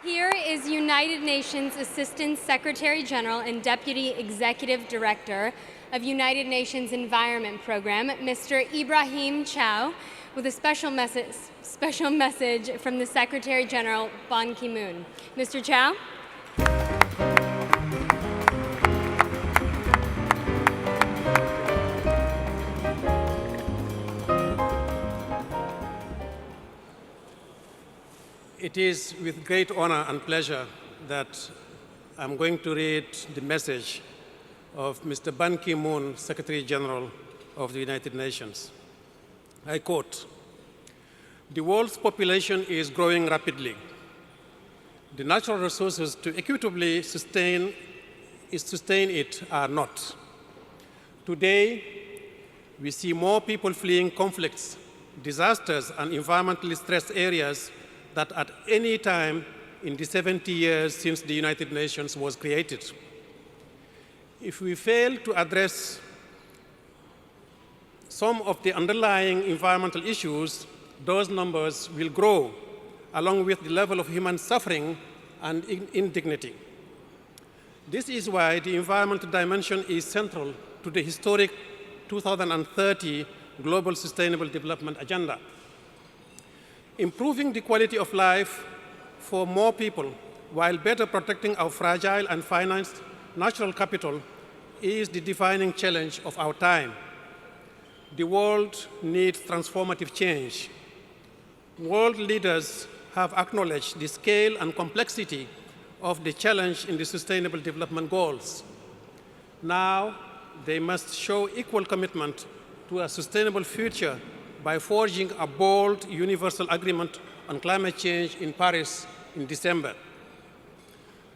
Here is United Nations Assistant Secretary General and Deputy Executive Director of United Nations Environment Program, Mr. Ibrahim Chow, with a special message from the Secretary General, Ban Ki-moon. Mr. Chow? It is with great honor and pleasure that I'm going to read the message of Mr. Ban Ki-moon, Secretary General of the United Nations. I quote, "The world's population is growing rapidly. The natural resources to equitably sustain it are not. Today, we see more people fleeing conflicts, disasters, and environmentally stressed areas than at any time in the 70 years since the United Nations was created. If we fail to address some of the underlying environmental issues, those numbers will grow, along with the level of human suffering and indignity. This is why the environmental dimension is central to the historic 2030 Global Sustainable Development Agenda. Improving the quality of life for more people while better protecting our fragile and financed natural capital is the defining challenge of our time. The world needs transformative change. World leaders have acknowledged the scale and complexity of the challenge in the Sustainable Development Goals. Now, they must show equal commitment to a sustainable future by forging a bold universal agreement on climate change in Paris in December.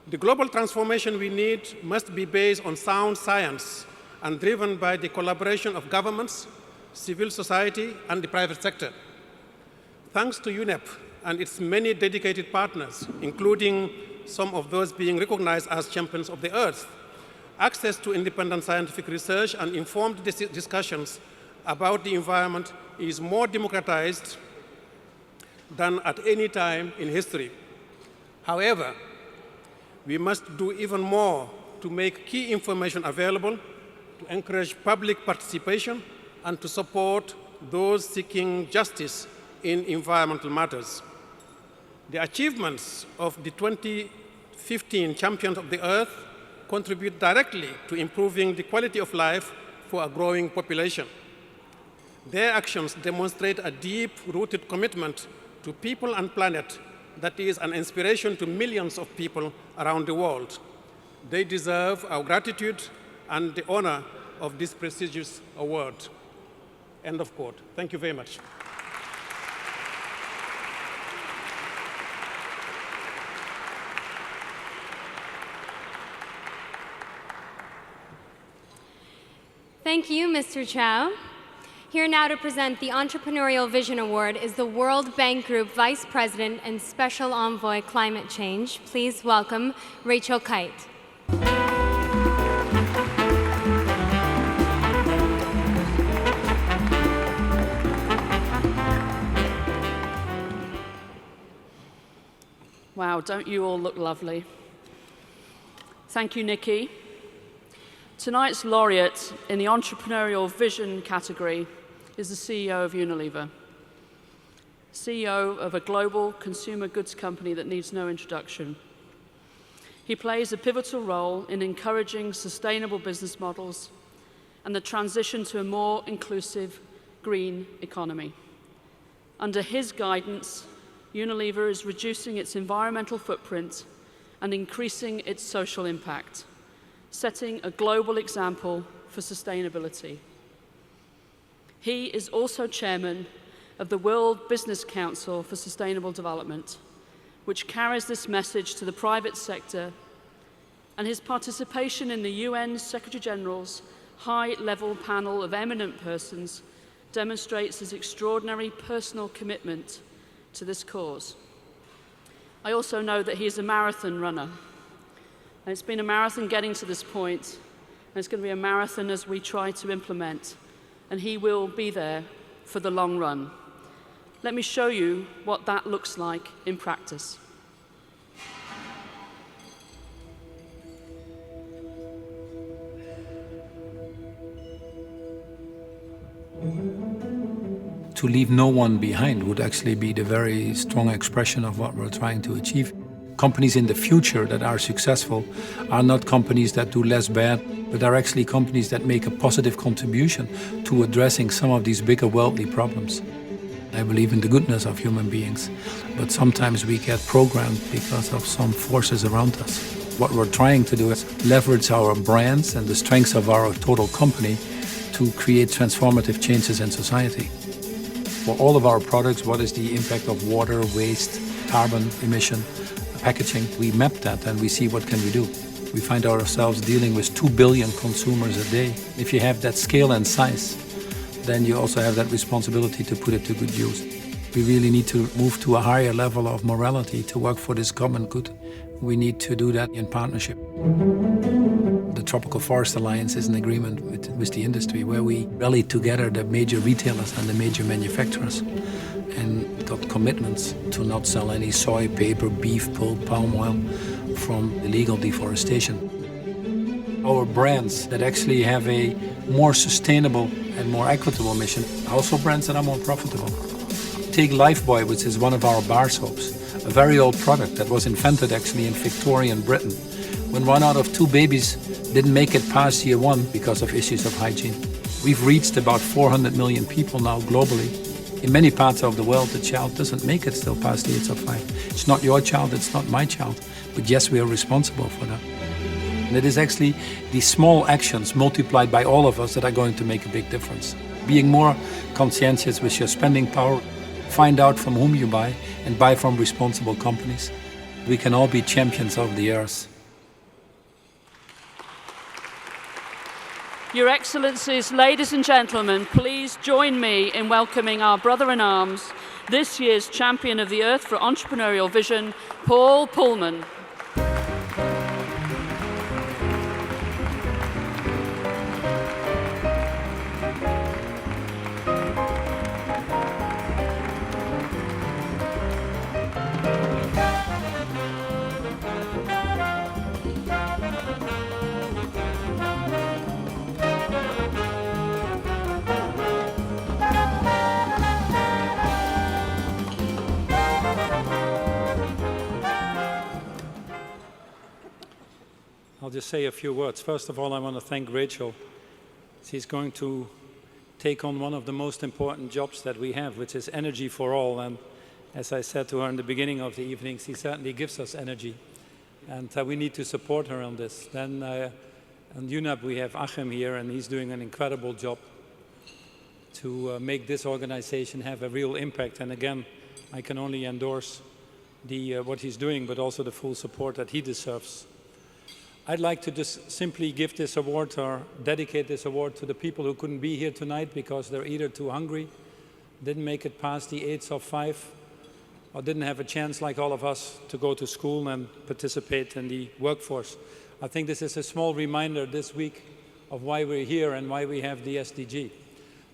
The global transformation we need must be based on sound science and driven by the collaboration of governments, civil society, and the private sector. Thanks to UNEP and its many dedicated partners, including some of those being recognized as champions of the earth, access to independent scientific research and informed discussions about the environment is more democratized than at any time in history. However, we must do even more to make key information available, to encourage public participation, and to support those seeking justice in environmental matters. The achievements of the 2015 Champions of the Earth contribute directly to improving the quality of life for a growing population. Their actions demonstrate a deep-rooted commitment to people and planet that is an inspiration to millions of people around the world. They deserve our gratitude and the honor of this prestigious award." End of quote. Thank you very much. Thank you, Mr. Chow. Here now to present the Entrepreneurial Vision Award is the World Bank Group Vice President and Special Envoy Climate Change. Please welcome Rachel Kyte. Wow, don't you all look lovely? Thank you, Nikki. Tonight's laureate in the Entrepreneurial Vision category is the CEO of Unilever, CEO of a global consumer goods company that needs no introduction. He plays a pivotal role in encouraging sustainable business models and the transition to a more inclusive green economy. Under his guidance, Unilever is reducing its environmental footprint and increasing its social impact, setting a global example for sustainability. He is also chairman of the World Business Council for Sustainable Development, which carries this message to the private sector, and his participation in the UN Secretary-General's high-level panel of eminent persons demonstrates his extraordinary personal commitment to this cause. I also know that he is a marathon runner. And it's been a marathon getting to this point, and it's going to be a marathon as we try to implement, and he will be there for the long run. Let me show you what that looks like in practice. To leave no one behind would actually be the very strong expression of what we're trying to achieve. Companies in the future that are successful are not companies that do less bad, but are actually companies that make a positive contribution to addressing some of these bigger worldly problems. I believe in the goodness of human beings, but sometimes we get programmed because of some forces around us. What we're trying to do is leverage our brands and the strengths of our total company to create transformative changes in society. For all of our products, what is the impact of water, waste, carbon emission, packaging? We map that and we see what can we do. We find ourselves dealing with 2 billion consumers a day. If you have that scale and size, then you also have that responsibility to put it to good use. We really need to move to a higher level of morality to work for this common good. We need to do that in partnership. The Tropical Forest Alliance is an agreement with the industry where we rallied together the major retailers and the major manufacturers and got commitments to not sell any soy, paper, beef, pulp, palm oil from illegal deforestation. Our brands that actually have a more sustainable and more equitable mission are also brands that are more profitable. Take Lifebuoy, which is one of our bar soaps, a very old product that was invented actually in Victorian Britain, when 1 out of 2 babies didn't make it past year 1 because of issues of hygiene. We've reached about 400 million people now globally. In many parts of the world, the child doesn't make it still past the age of 5. It's not your child, it's not my child, but yes, we are responsible for that. And it is actually these small actions multiplied by all of us that are going to make a big difference. Being more conscientious with your spending power, find out from whom you buy, and buy from responsible companies. We can all be champions of the earth. Your Excellencies, ladies and gentlemen, please join me in welcoming our brother-in-arms, this year's Champion of the Earth for Entrepreneurial Vision, Paul Polman. I'll just say a few words. First of all, I want to thank Rachel. She's going to take on one of the most important jobs that we have, which is energy for all. And as I said to her in the beginning of the evening, she certainly gives us energy. And we need to support her on this. Then on UNEP, we have Achim here, and he's doing an incredible job to make this organization have a real impact. And again, I can only endorse what he's doing, but also the full support that he deserves. I'd like to just simply give this award or dedicate this award to the people who couldn't be here tonight because they're either too hungry, didn't make it past the age of 5, or didn't have a chance like all of us to go to school and participate in the workforce. I think this is a small reminder this week of why we're here and why we have the SDG.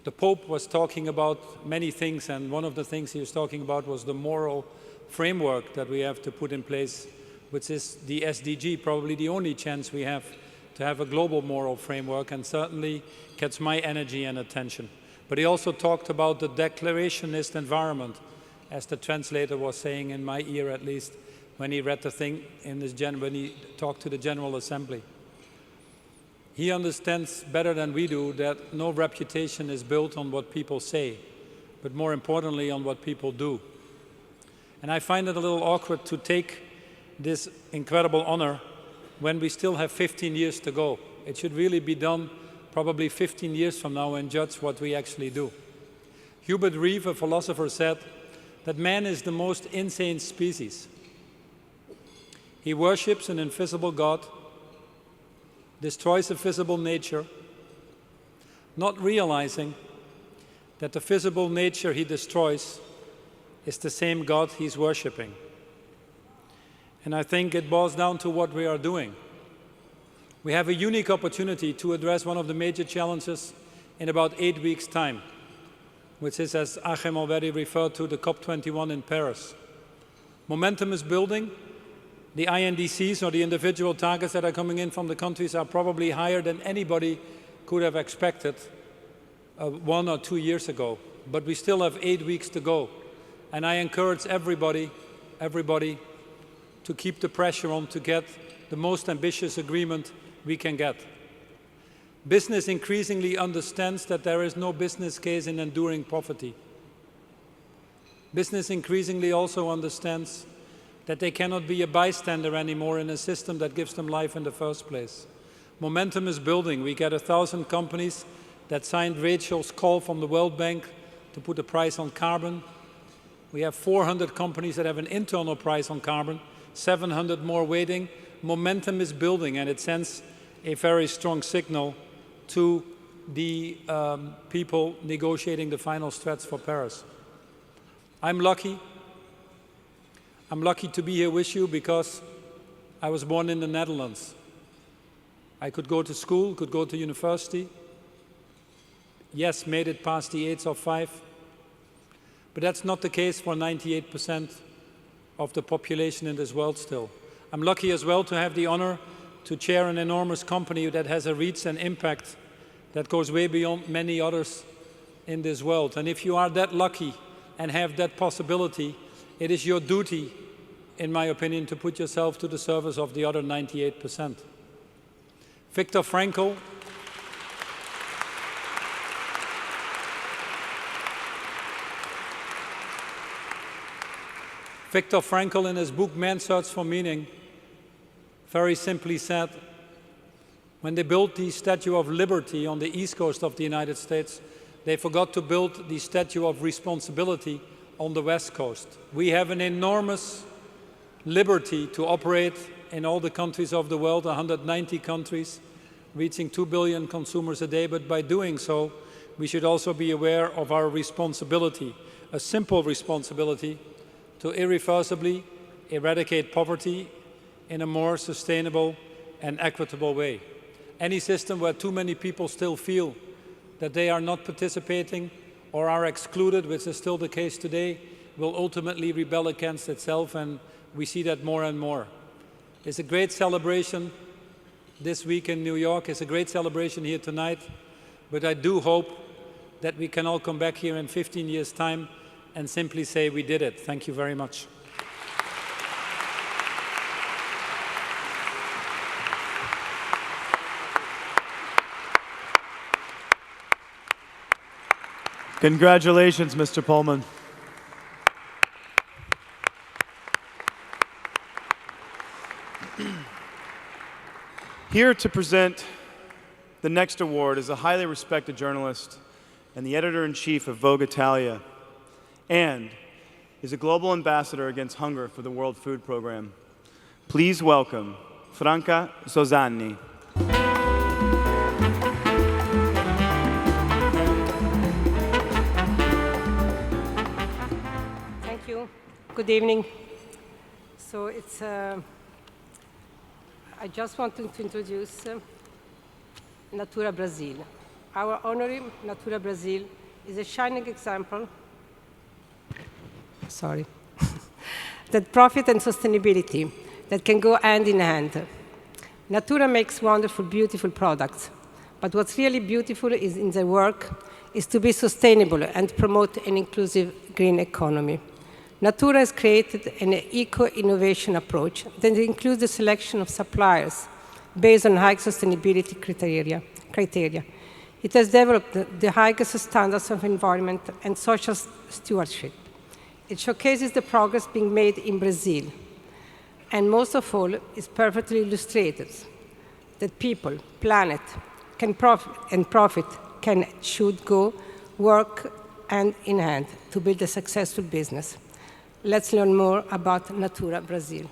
The Pope was talking about many things, and one of the things he was talking about was the moral framework that we have to put in place, which is the SDG, probably the only chance we have to have a global moral framework, and certainly gets my energy and attention. But he also talked about the declarationist environment, as the translator was saying in my ear at least, when he read the thing in this when he talked to the General Assembly. He understands better than we do that no reputation is built on what people say, but more importantly on what people do. And I find it a little awkward to take this incredible honor when we still have 15 years to go. It should really be done probably 15 years from now and judge what we actually do. Hubert Reeve, a philosopher, said that man is the most insane species. He worships an invisible God, destroys a visible nature, not realizing that the visible nature he destroys is the same God he's worshiping. And I think it boils down to what we are doing. We have a unique opportunity to address one of the major challenges in about 8 weeks' time, which is, as Achim already referred to, the COP21 in Paris. Momentum is building. The INDCs, or the individual targets that are coming in from the countries, are probably higher than anybody could have expected 1 or 2 years ago. But we still have 8 weeks to go. And I encourage everybody to keep the pressure on to get the most ambitious agreement we can get. Business increasingly understands that there is no business case in enduring poverty. Business increasingly also understands that they cannot be a bystander anymore in a system that gives them life in the first place. Momentum is building. We get 1,000 companies that signed Rachel's call from the World Bank to put a price on carbon. We have 400 companies that have an internal price on carbon, 700 more waiting. Momentum is building, and it sends a very strong signal to the people negotiating the final stretch for Paris. I'm lucky to be here with you because I was born in the Netherlands. I could go to school, could go to university. Yes, made it past the age of 5. But that's not the case for 98% of the population in this world still. I'm lucky as well to have the honor to chair an enormous company that has a reach and impact that goes way beyond many others in this world. And if you are that lucky and have that possibility, it is your duty, in my opinion, to put yourself to the service of the other 98%. Viktor Frankl in his book Man's Search for Meaning very simply said, when they built the Statue of Liberty on the east coast of the United States, they forgot to build the Statue of Responsibility on the west coast. We have an enormous liberty to operate in all the countries of the world, 190 countries, reaching 2 billion consumers a day, but by doing so, we should also be aware of our responsibility, a simple responsibility to irreversibly eradicate poverty in a more sustainable and equitable way. Any system where too many people still feel that they are not participating or are excluded, which is still the case today, will ultimately rebel against itself, and we see that more and more. It's a great celebration this week in New York. It's a great celebration here tonight, but I do hope that we can all come back here in 15 years' time and simply say we did it. Thank you very much. Congratulations, Mr. Polman. Here to present the next award is a highly respected journalist and the editor-in-chief of Vogue Italia, and is a global ambassador against hunger for the World Food Program. Please welcome Franca Sozzani. Thank you. Good evening. So I just wanted to introduce Natura Brazil. Our honorary Natura Brazil is a shining example that profit and sustainability that can go hand in hand. Natura makes wonderful, beautiful products, but what's really beautiful is in their work is to be sustainable and promote an inclusive green economy. Natura has created an eco-innovation approach that includes the selection of suppliers based on high sustainability criteria. It has developed the highest standards of environment and social stewardship. It showcases the progress being made in Brazil. And most of all, is perfectly illustrated that people, planet, can profit should go work hand in hand to build a successful business. Let's learn more about Natura Brazil.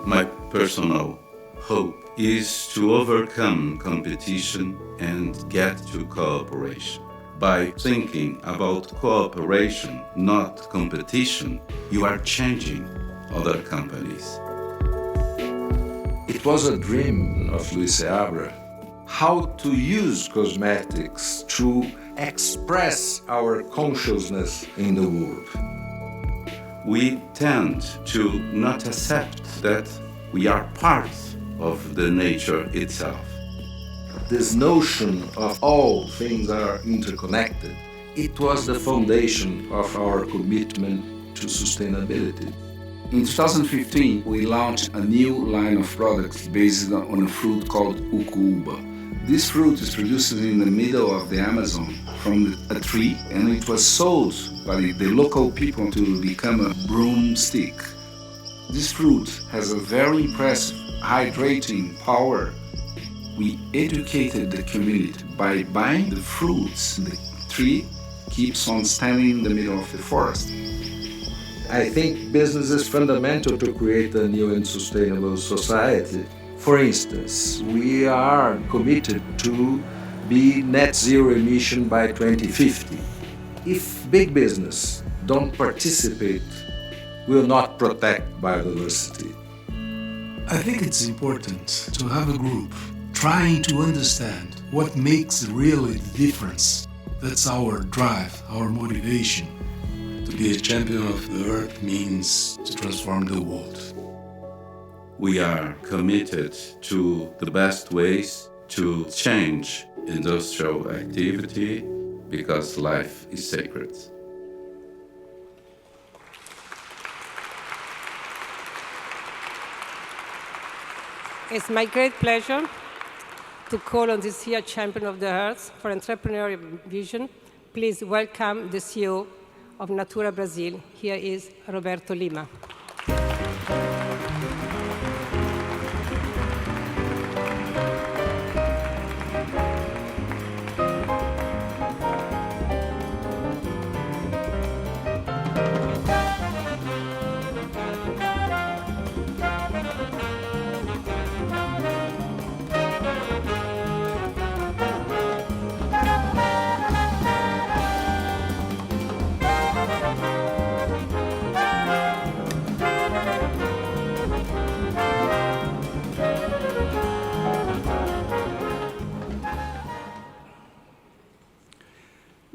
My personal hope is to overcome competition and get to cooperation. By thinking about cooperation, not competition, you are changing other companies. It was a dream of Luis Seabra, how to use cosmetics to express our consciousness in the world. We tend to not accept that we are part of the nature itself. This notion of all things are interconnected, it was the foundation of our commitment to sustainability. In 2015, we launched a new line of products based on a fruit called ucuuba. This fruit is produced in the middle of the Amazon from a tree, and it was sold by the local people to become a broomstick. This fruit has a very impressive hydrating power. We educated the community by buying the fruits. The tree keeps on standing in the middle of the forest. I think business is fundamental to create a new and sustainable society. For instance, we are committed to be net zero emission by 2050. If big business don't participate, will not protect biodiversity. I think it's important to have a group trying to understand what makes really the difference. That's our drive, our motivation. To be a champion of the earth means to transform the world. We are committed to the best ways to change industrial activity because life is sacred. It's my great pleasure to call on this year Champion of the Earth for Entrepreneurial Vision. Please welcome the CEO of Natura Brazil. Here is Roberto Lima.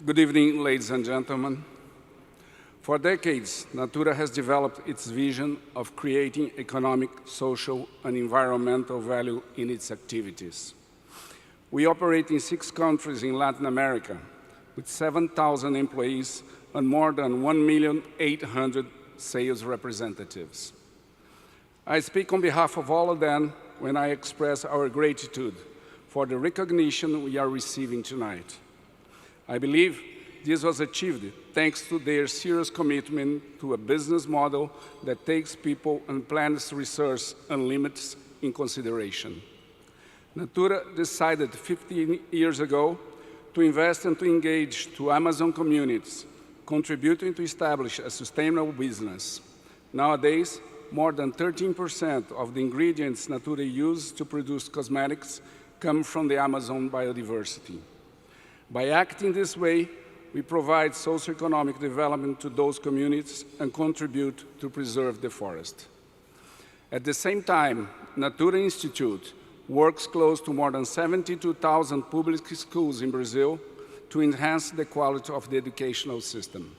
Good evening, ladies and gentlemen. For decades, Natura has developed its vision of creating economic, social, and environmental value in its activities. We operate in 6 countries in Latin America, with 7,000 employees and more than 1,800,000 sales representatives. I speak on behalf of all of them when I express our gratitude for the recognition we are receiving tonight. I believe this was achieved thanks to their serious commitment to a business model that takes people and planet's resources and limits in consideration. Natura decided 15 years ago to invest and to engage to Amazon communities, contributing to establish a sustainable business. Nowadays, more than 13% of the ingredients Natura uses to produce cosmetics come from the Amazon biodiversity. By acting this way, we provide socioeconomic development to those communities and contribute to preserve the forest. At the same time, Natura Institute works close to more than 72,000 public schools in Brazil to enhance the quality of the educational system.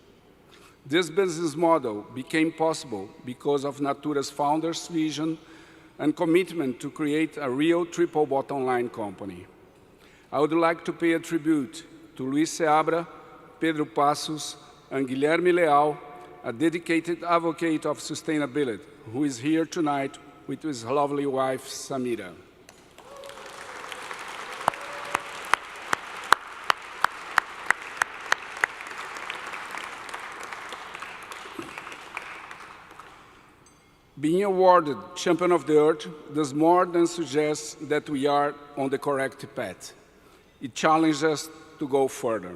This business model became possible because of Natura's founder's vision and commitment to create a real triple bottom line company. I would like to pay a tribute to Luis Seabra, Pedro Passos, and Guilherme Leal, a dedicated advocate of sustainability, who is here tonight with his lovely wife, Samira. Being awarded Champion of the Earth does more than suggest that we are on the correct path. It challenges us to go further.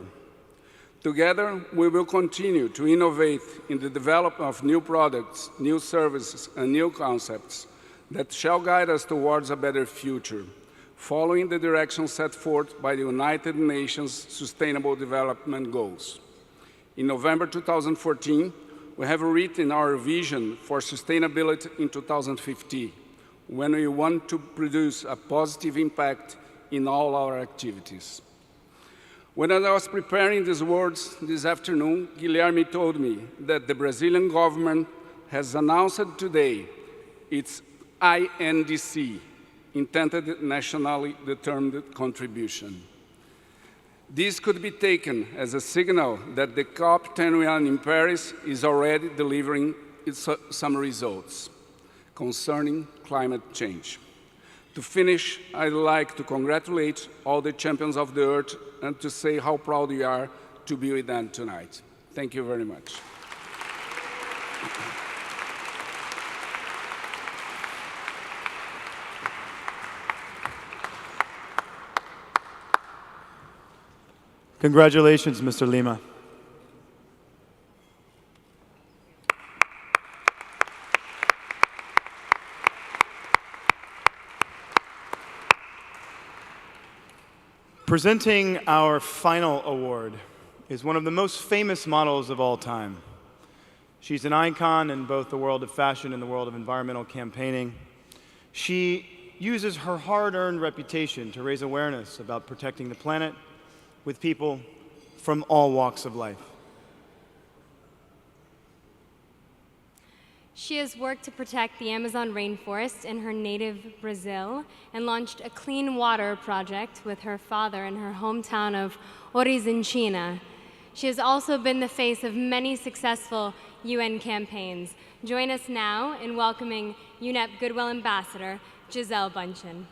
Together, we will continue to innovate in the development of new products, new services, and new concepts that shall guide us towards a better future, following the direction set forth by the United Nations Sustainable Development Goals. In November 2014, we have written our vision for sustainability in 2050, when we want to produce a positive impact in all our activities. When I was preparing these words this afternoon, Guilherme told me that the Brazilian government has announced today its INDC, Intended Nationally Determined Contribution. This could be taken as a signal that the COP21 in Paris is already delivering some results concerning climate change. To finish, I'd like to congratulate all the champions of the earth and to say how proud we are to be with them tonight. Thank you very much. Congratulations, Mr. Lima. Presenting our final award is one of the most famous models of all time. She's an icon in both the world of fashion and the world of environmental campaigning. She uses her hard-earned reputation to raise awareness about protecting the planet with people from all walks of life. She has worked to protect the Amazon rainforest in her native Brazil and launched a clean water project with her father in her hometown of Orizinchina. She has also been the face of many successful UN campaigns. Join us now in welcoming UNEP Goodwill Ambassador, Gisele Bündchen.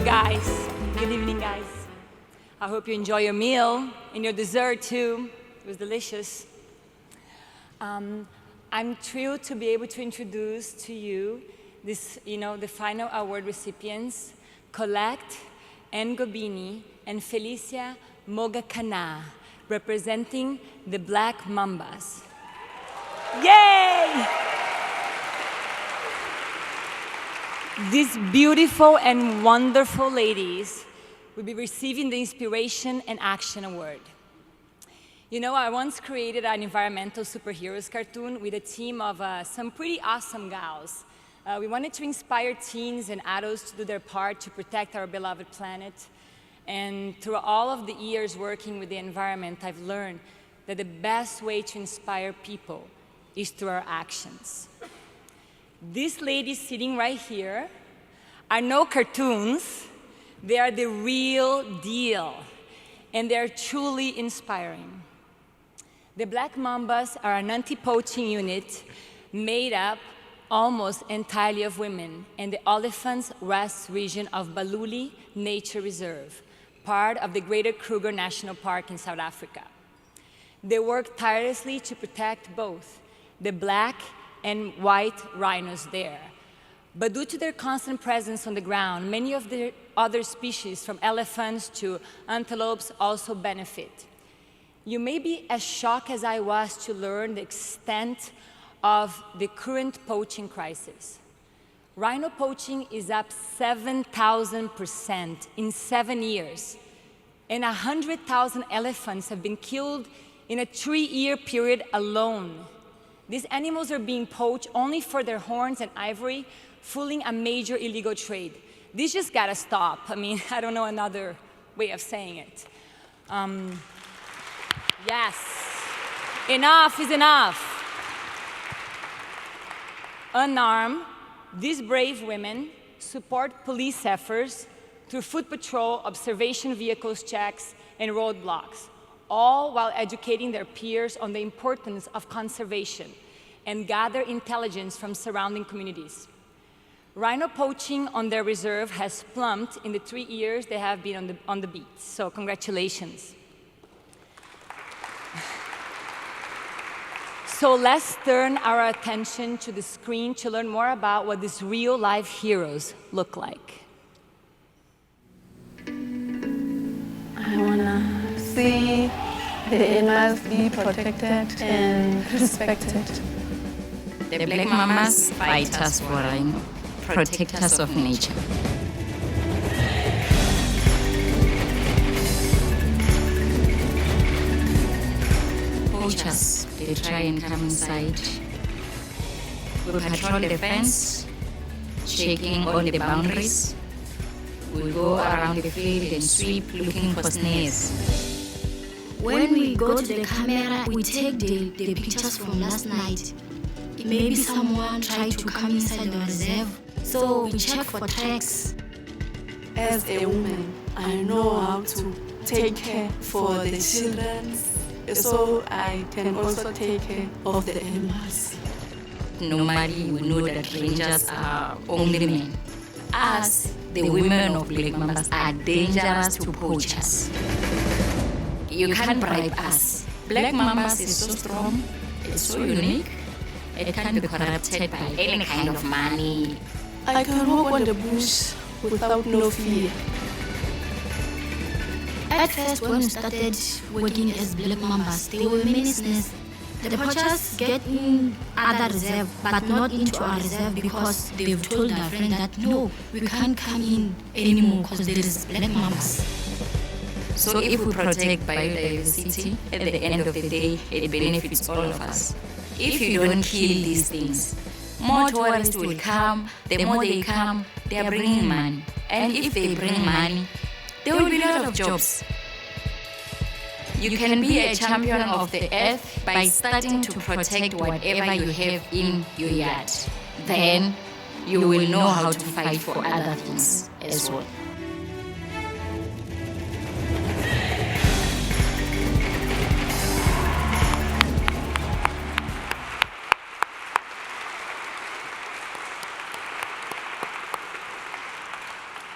Guys, good evening, guys. I hope you enjoy your meal and your dessert too. It was delicious. I'm thrilled to be able to introduce to you this, the final award recipients, Colette Ngobini and Felicia Mogakana, representing the Black Mambas. Yay! These beautiful and wonderful ladies will be receiving the Inspiration and Action Award. I once created an environmental superheroes cartoon with a team of some pretty awesome gals. We wanted to inspire teens and adults to do their part to protect our beloved planet. And through all of the years working with the environment, I've learned that the best way to inspire people is through our actions. These ladies sitting right here are no cartoons. They are the real deal, and they're truly inspiring. The Black Mambas are an anti-poaching unit made up almost entirely of women in the Elephants Rest region of Baluli Nature Reserve, part of the Greater Kruger National Park in South Africa. They work tirelessly to protect both the black and white rhinos there. But due to their constant presence on the ground, many of the other species, from elephants to antelopes, also benefit. You may be as shocked as I was to learn the extent of the current poaching crisis. Rhino poaching is up 7,000% in 7 years, and 100,000 elephants have been killed in a 3-year period alone. These animals are being poached only for their horns and ivory, fueling a major illegal trade. This just gotta stop. I don't know another way of saying it. Yes, enough is enough. Unarmed, these brave women support police efforts through foot patrol, observation vehicles checks, and roadblocks, all while educating their peers on the importance of conservation and gather intelligence from surrounding communities. Rhino poaching on their reserve has plummeted in the 3 years they have been on the beat, so congratulations. So let's turn our attention to the screen to learn more about what these real-life heroes look like. I want to see the animals be protected and respected. The Black Mambas fight us for rhino, protectors of nature. Poachers, they try and come inside. We patrol the fence, checking all the boundaries. We go around the field and sweep looking for snares. When we go to the camera, we take the pictures from last night. Maybe someone tried to come inside the reserve, so we check for tracks. As a woman, I know how to take care for the children, so I can also take care of the animals. Normally, we know that rangers are only men. Us, the women of Black Mambas, are dangerous to poachers. You can't bribe us. Black Mambas is so strong, it's so unique, it can't be corrupted by any kind of money. I can walk on the bush without no fear. At first, when we started working as Black Mambas, there were many snares. The poachers get in other reserve, but not into our reserve because they've told our friend that no, we can't come in anymore because there is Black Mambas. So if we protect biodiversity, at the end of the day, it benefits all of us. If you don't kill these things, more tourists will come. The more they come, they are bringing money. And if they bring money, there will be a lot of jobs. You can be a champion of the earth by starting to protect whatever you have in your yard. Then you will know how to fight for other things as well.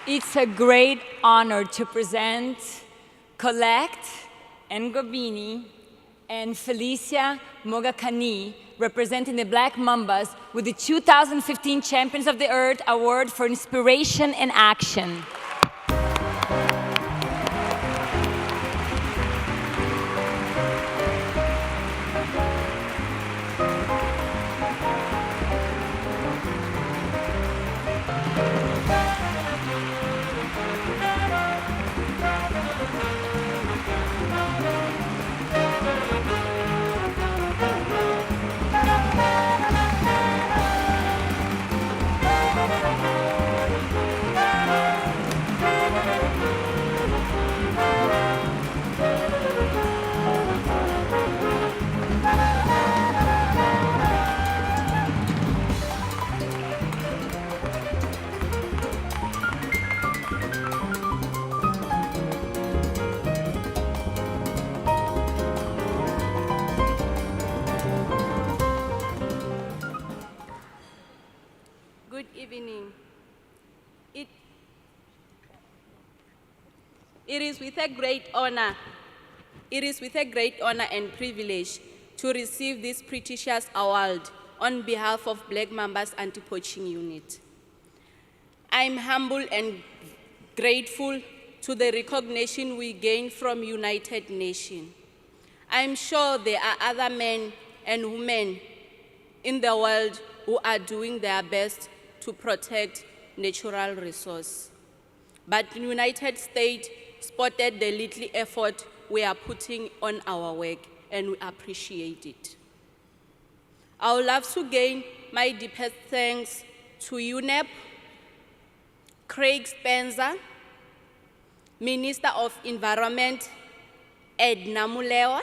It's a great honor to present Colette Ngobeni and Felicia Mogakani, representing the Black Mambas, with the 2015 Champions of the Earth Award for Inspiration and Action. Good evening. It is with a great honor and privilege to receive this prestigious award on behalf of Black Mambas Anti-Poaching Unit. I'm humble and grateful to the recognition we gain from United Nations. I'm sure there are other men and women in the world who are doing their best to protect natural resources. But the United States spotted the little effort we are putting on our work, and we appreciate it. I would love to gain my deepest thanks to UNEP, Craig Spencer, Minister of Environment, Edna Mulewa,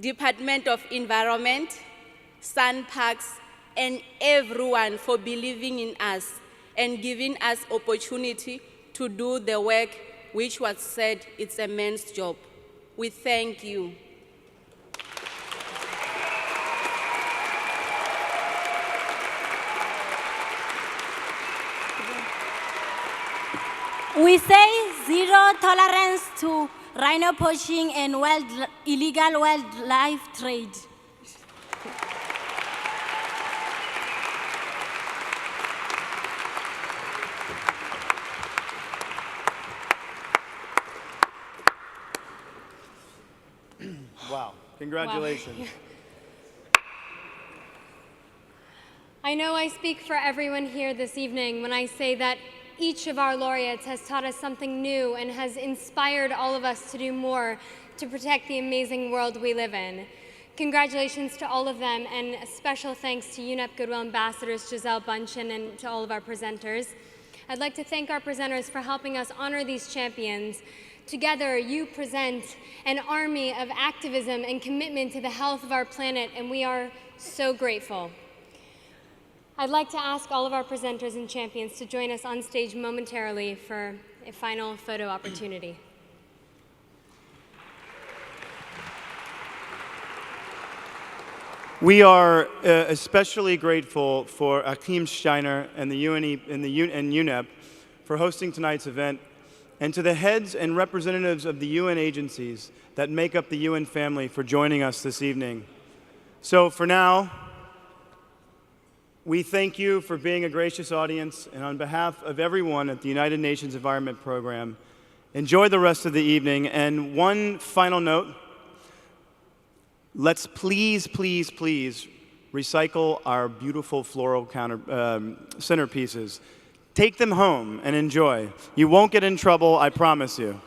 Department of Environment, Sun Parks, and everyone for believing in us and giving us opportunity to do the work which was said it's a man's job. We thank you. We say zero tolerance to rhino poaching and illegal wildlife trade. Wow, congratulations. Wow. I know I speak for everyone here this evening when I say that each of our laureates has taught us something new and has inspired all of us to do more to protect the amazing world we live in. Congratulations to all of them, and a special thanks to UNEP Goodwill Ambassadors Gisele, Bündchen, and to all of our presenters. I'd like to thank our presenters for helping us honor these champions. Together, you present an army of activism and commitment to the health of our planet, and we are so grateful. I'd like to ask all of our presenters and champions to join us on stage momentarily for a final photo opportunity. We are especially grateful for Achim Steiner and the UNEP for hosting tonight's event, and to the heads and representatives of the UN agencies that make up the UN family for joining us this evening. So for now, we thank you for being a gracious audience, and on behalf of everyone at the United Nations Environment Program, enjoy the rest of the evening. And one final note, let's please, please, please recycle our beautiful floral centerpieces. Take them home and enjoy. You won't get in trouble, I promise you.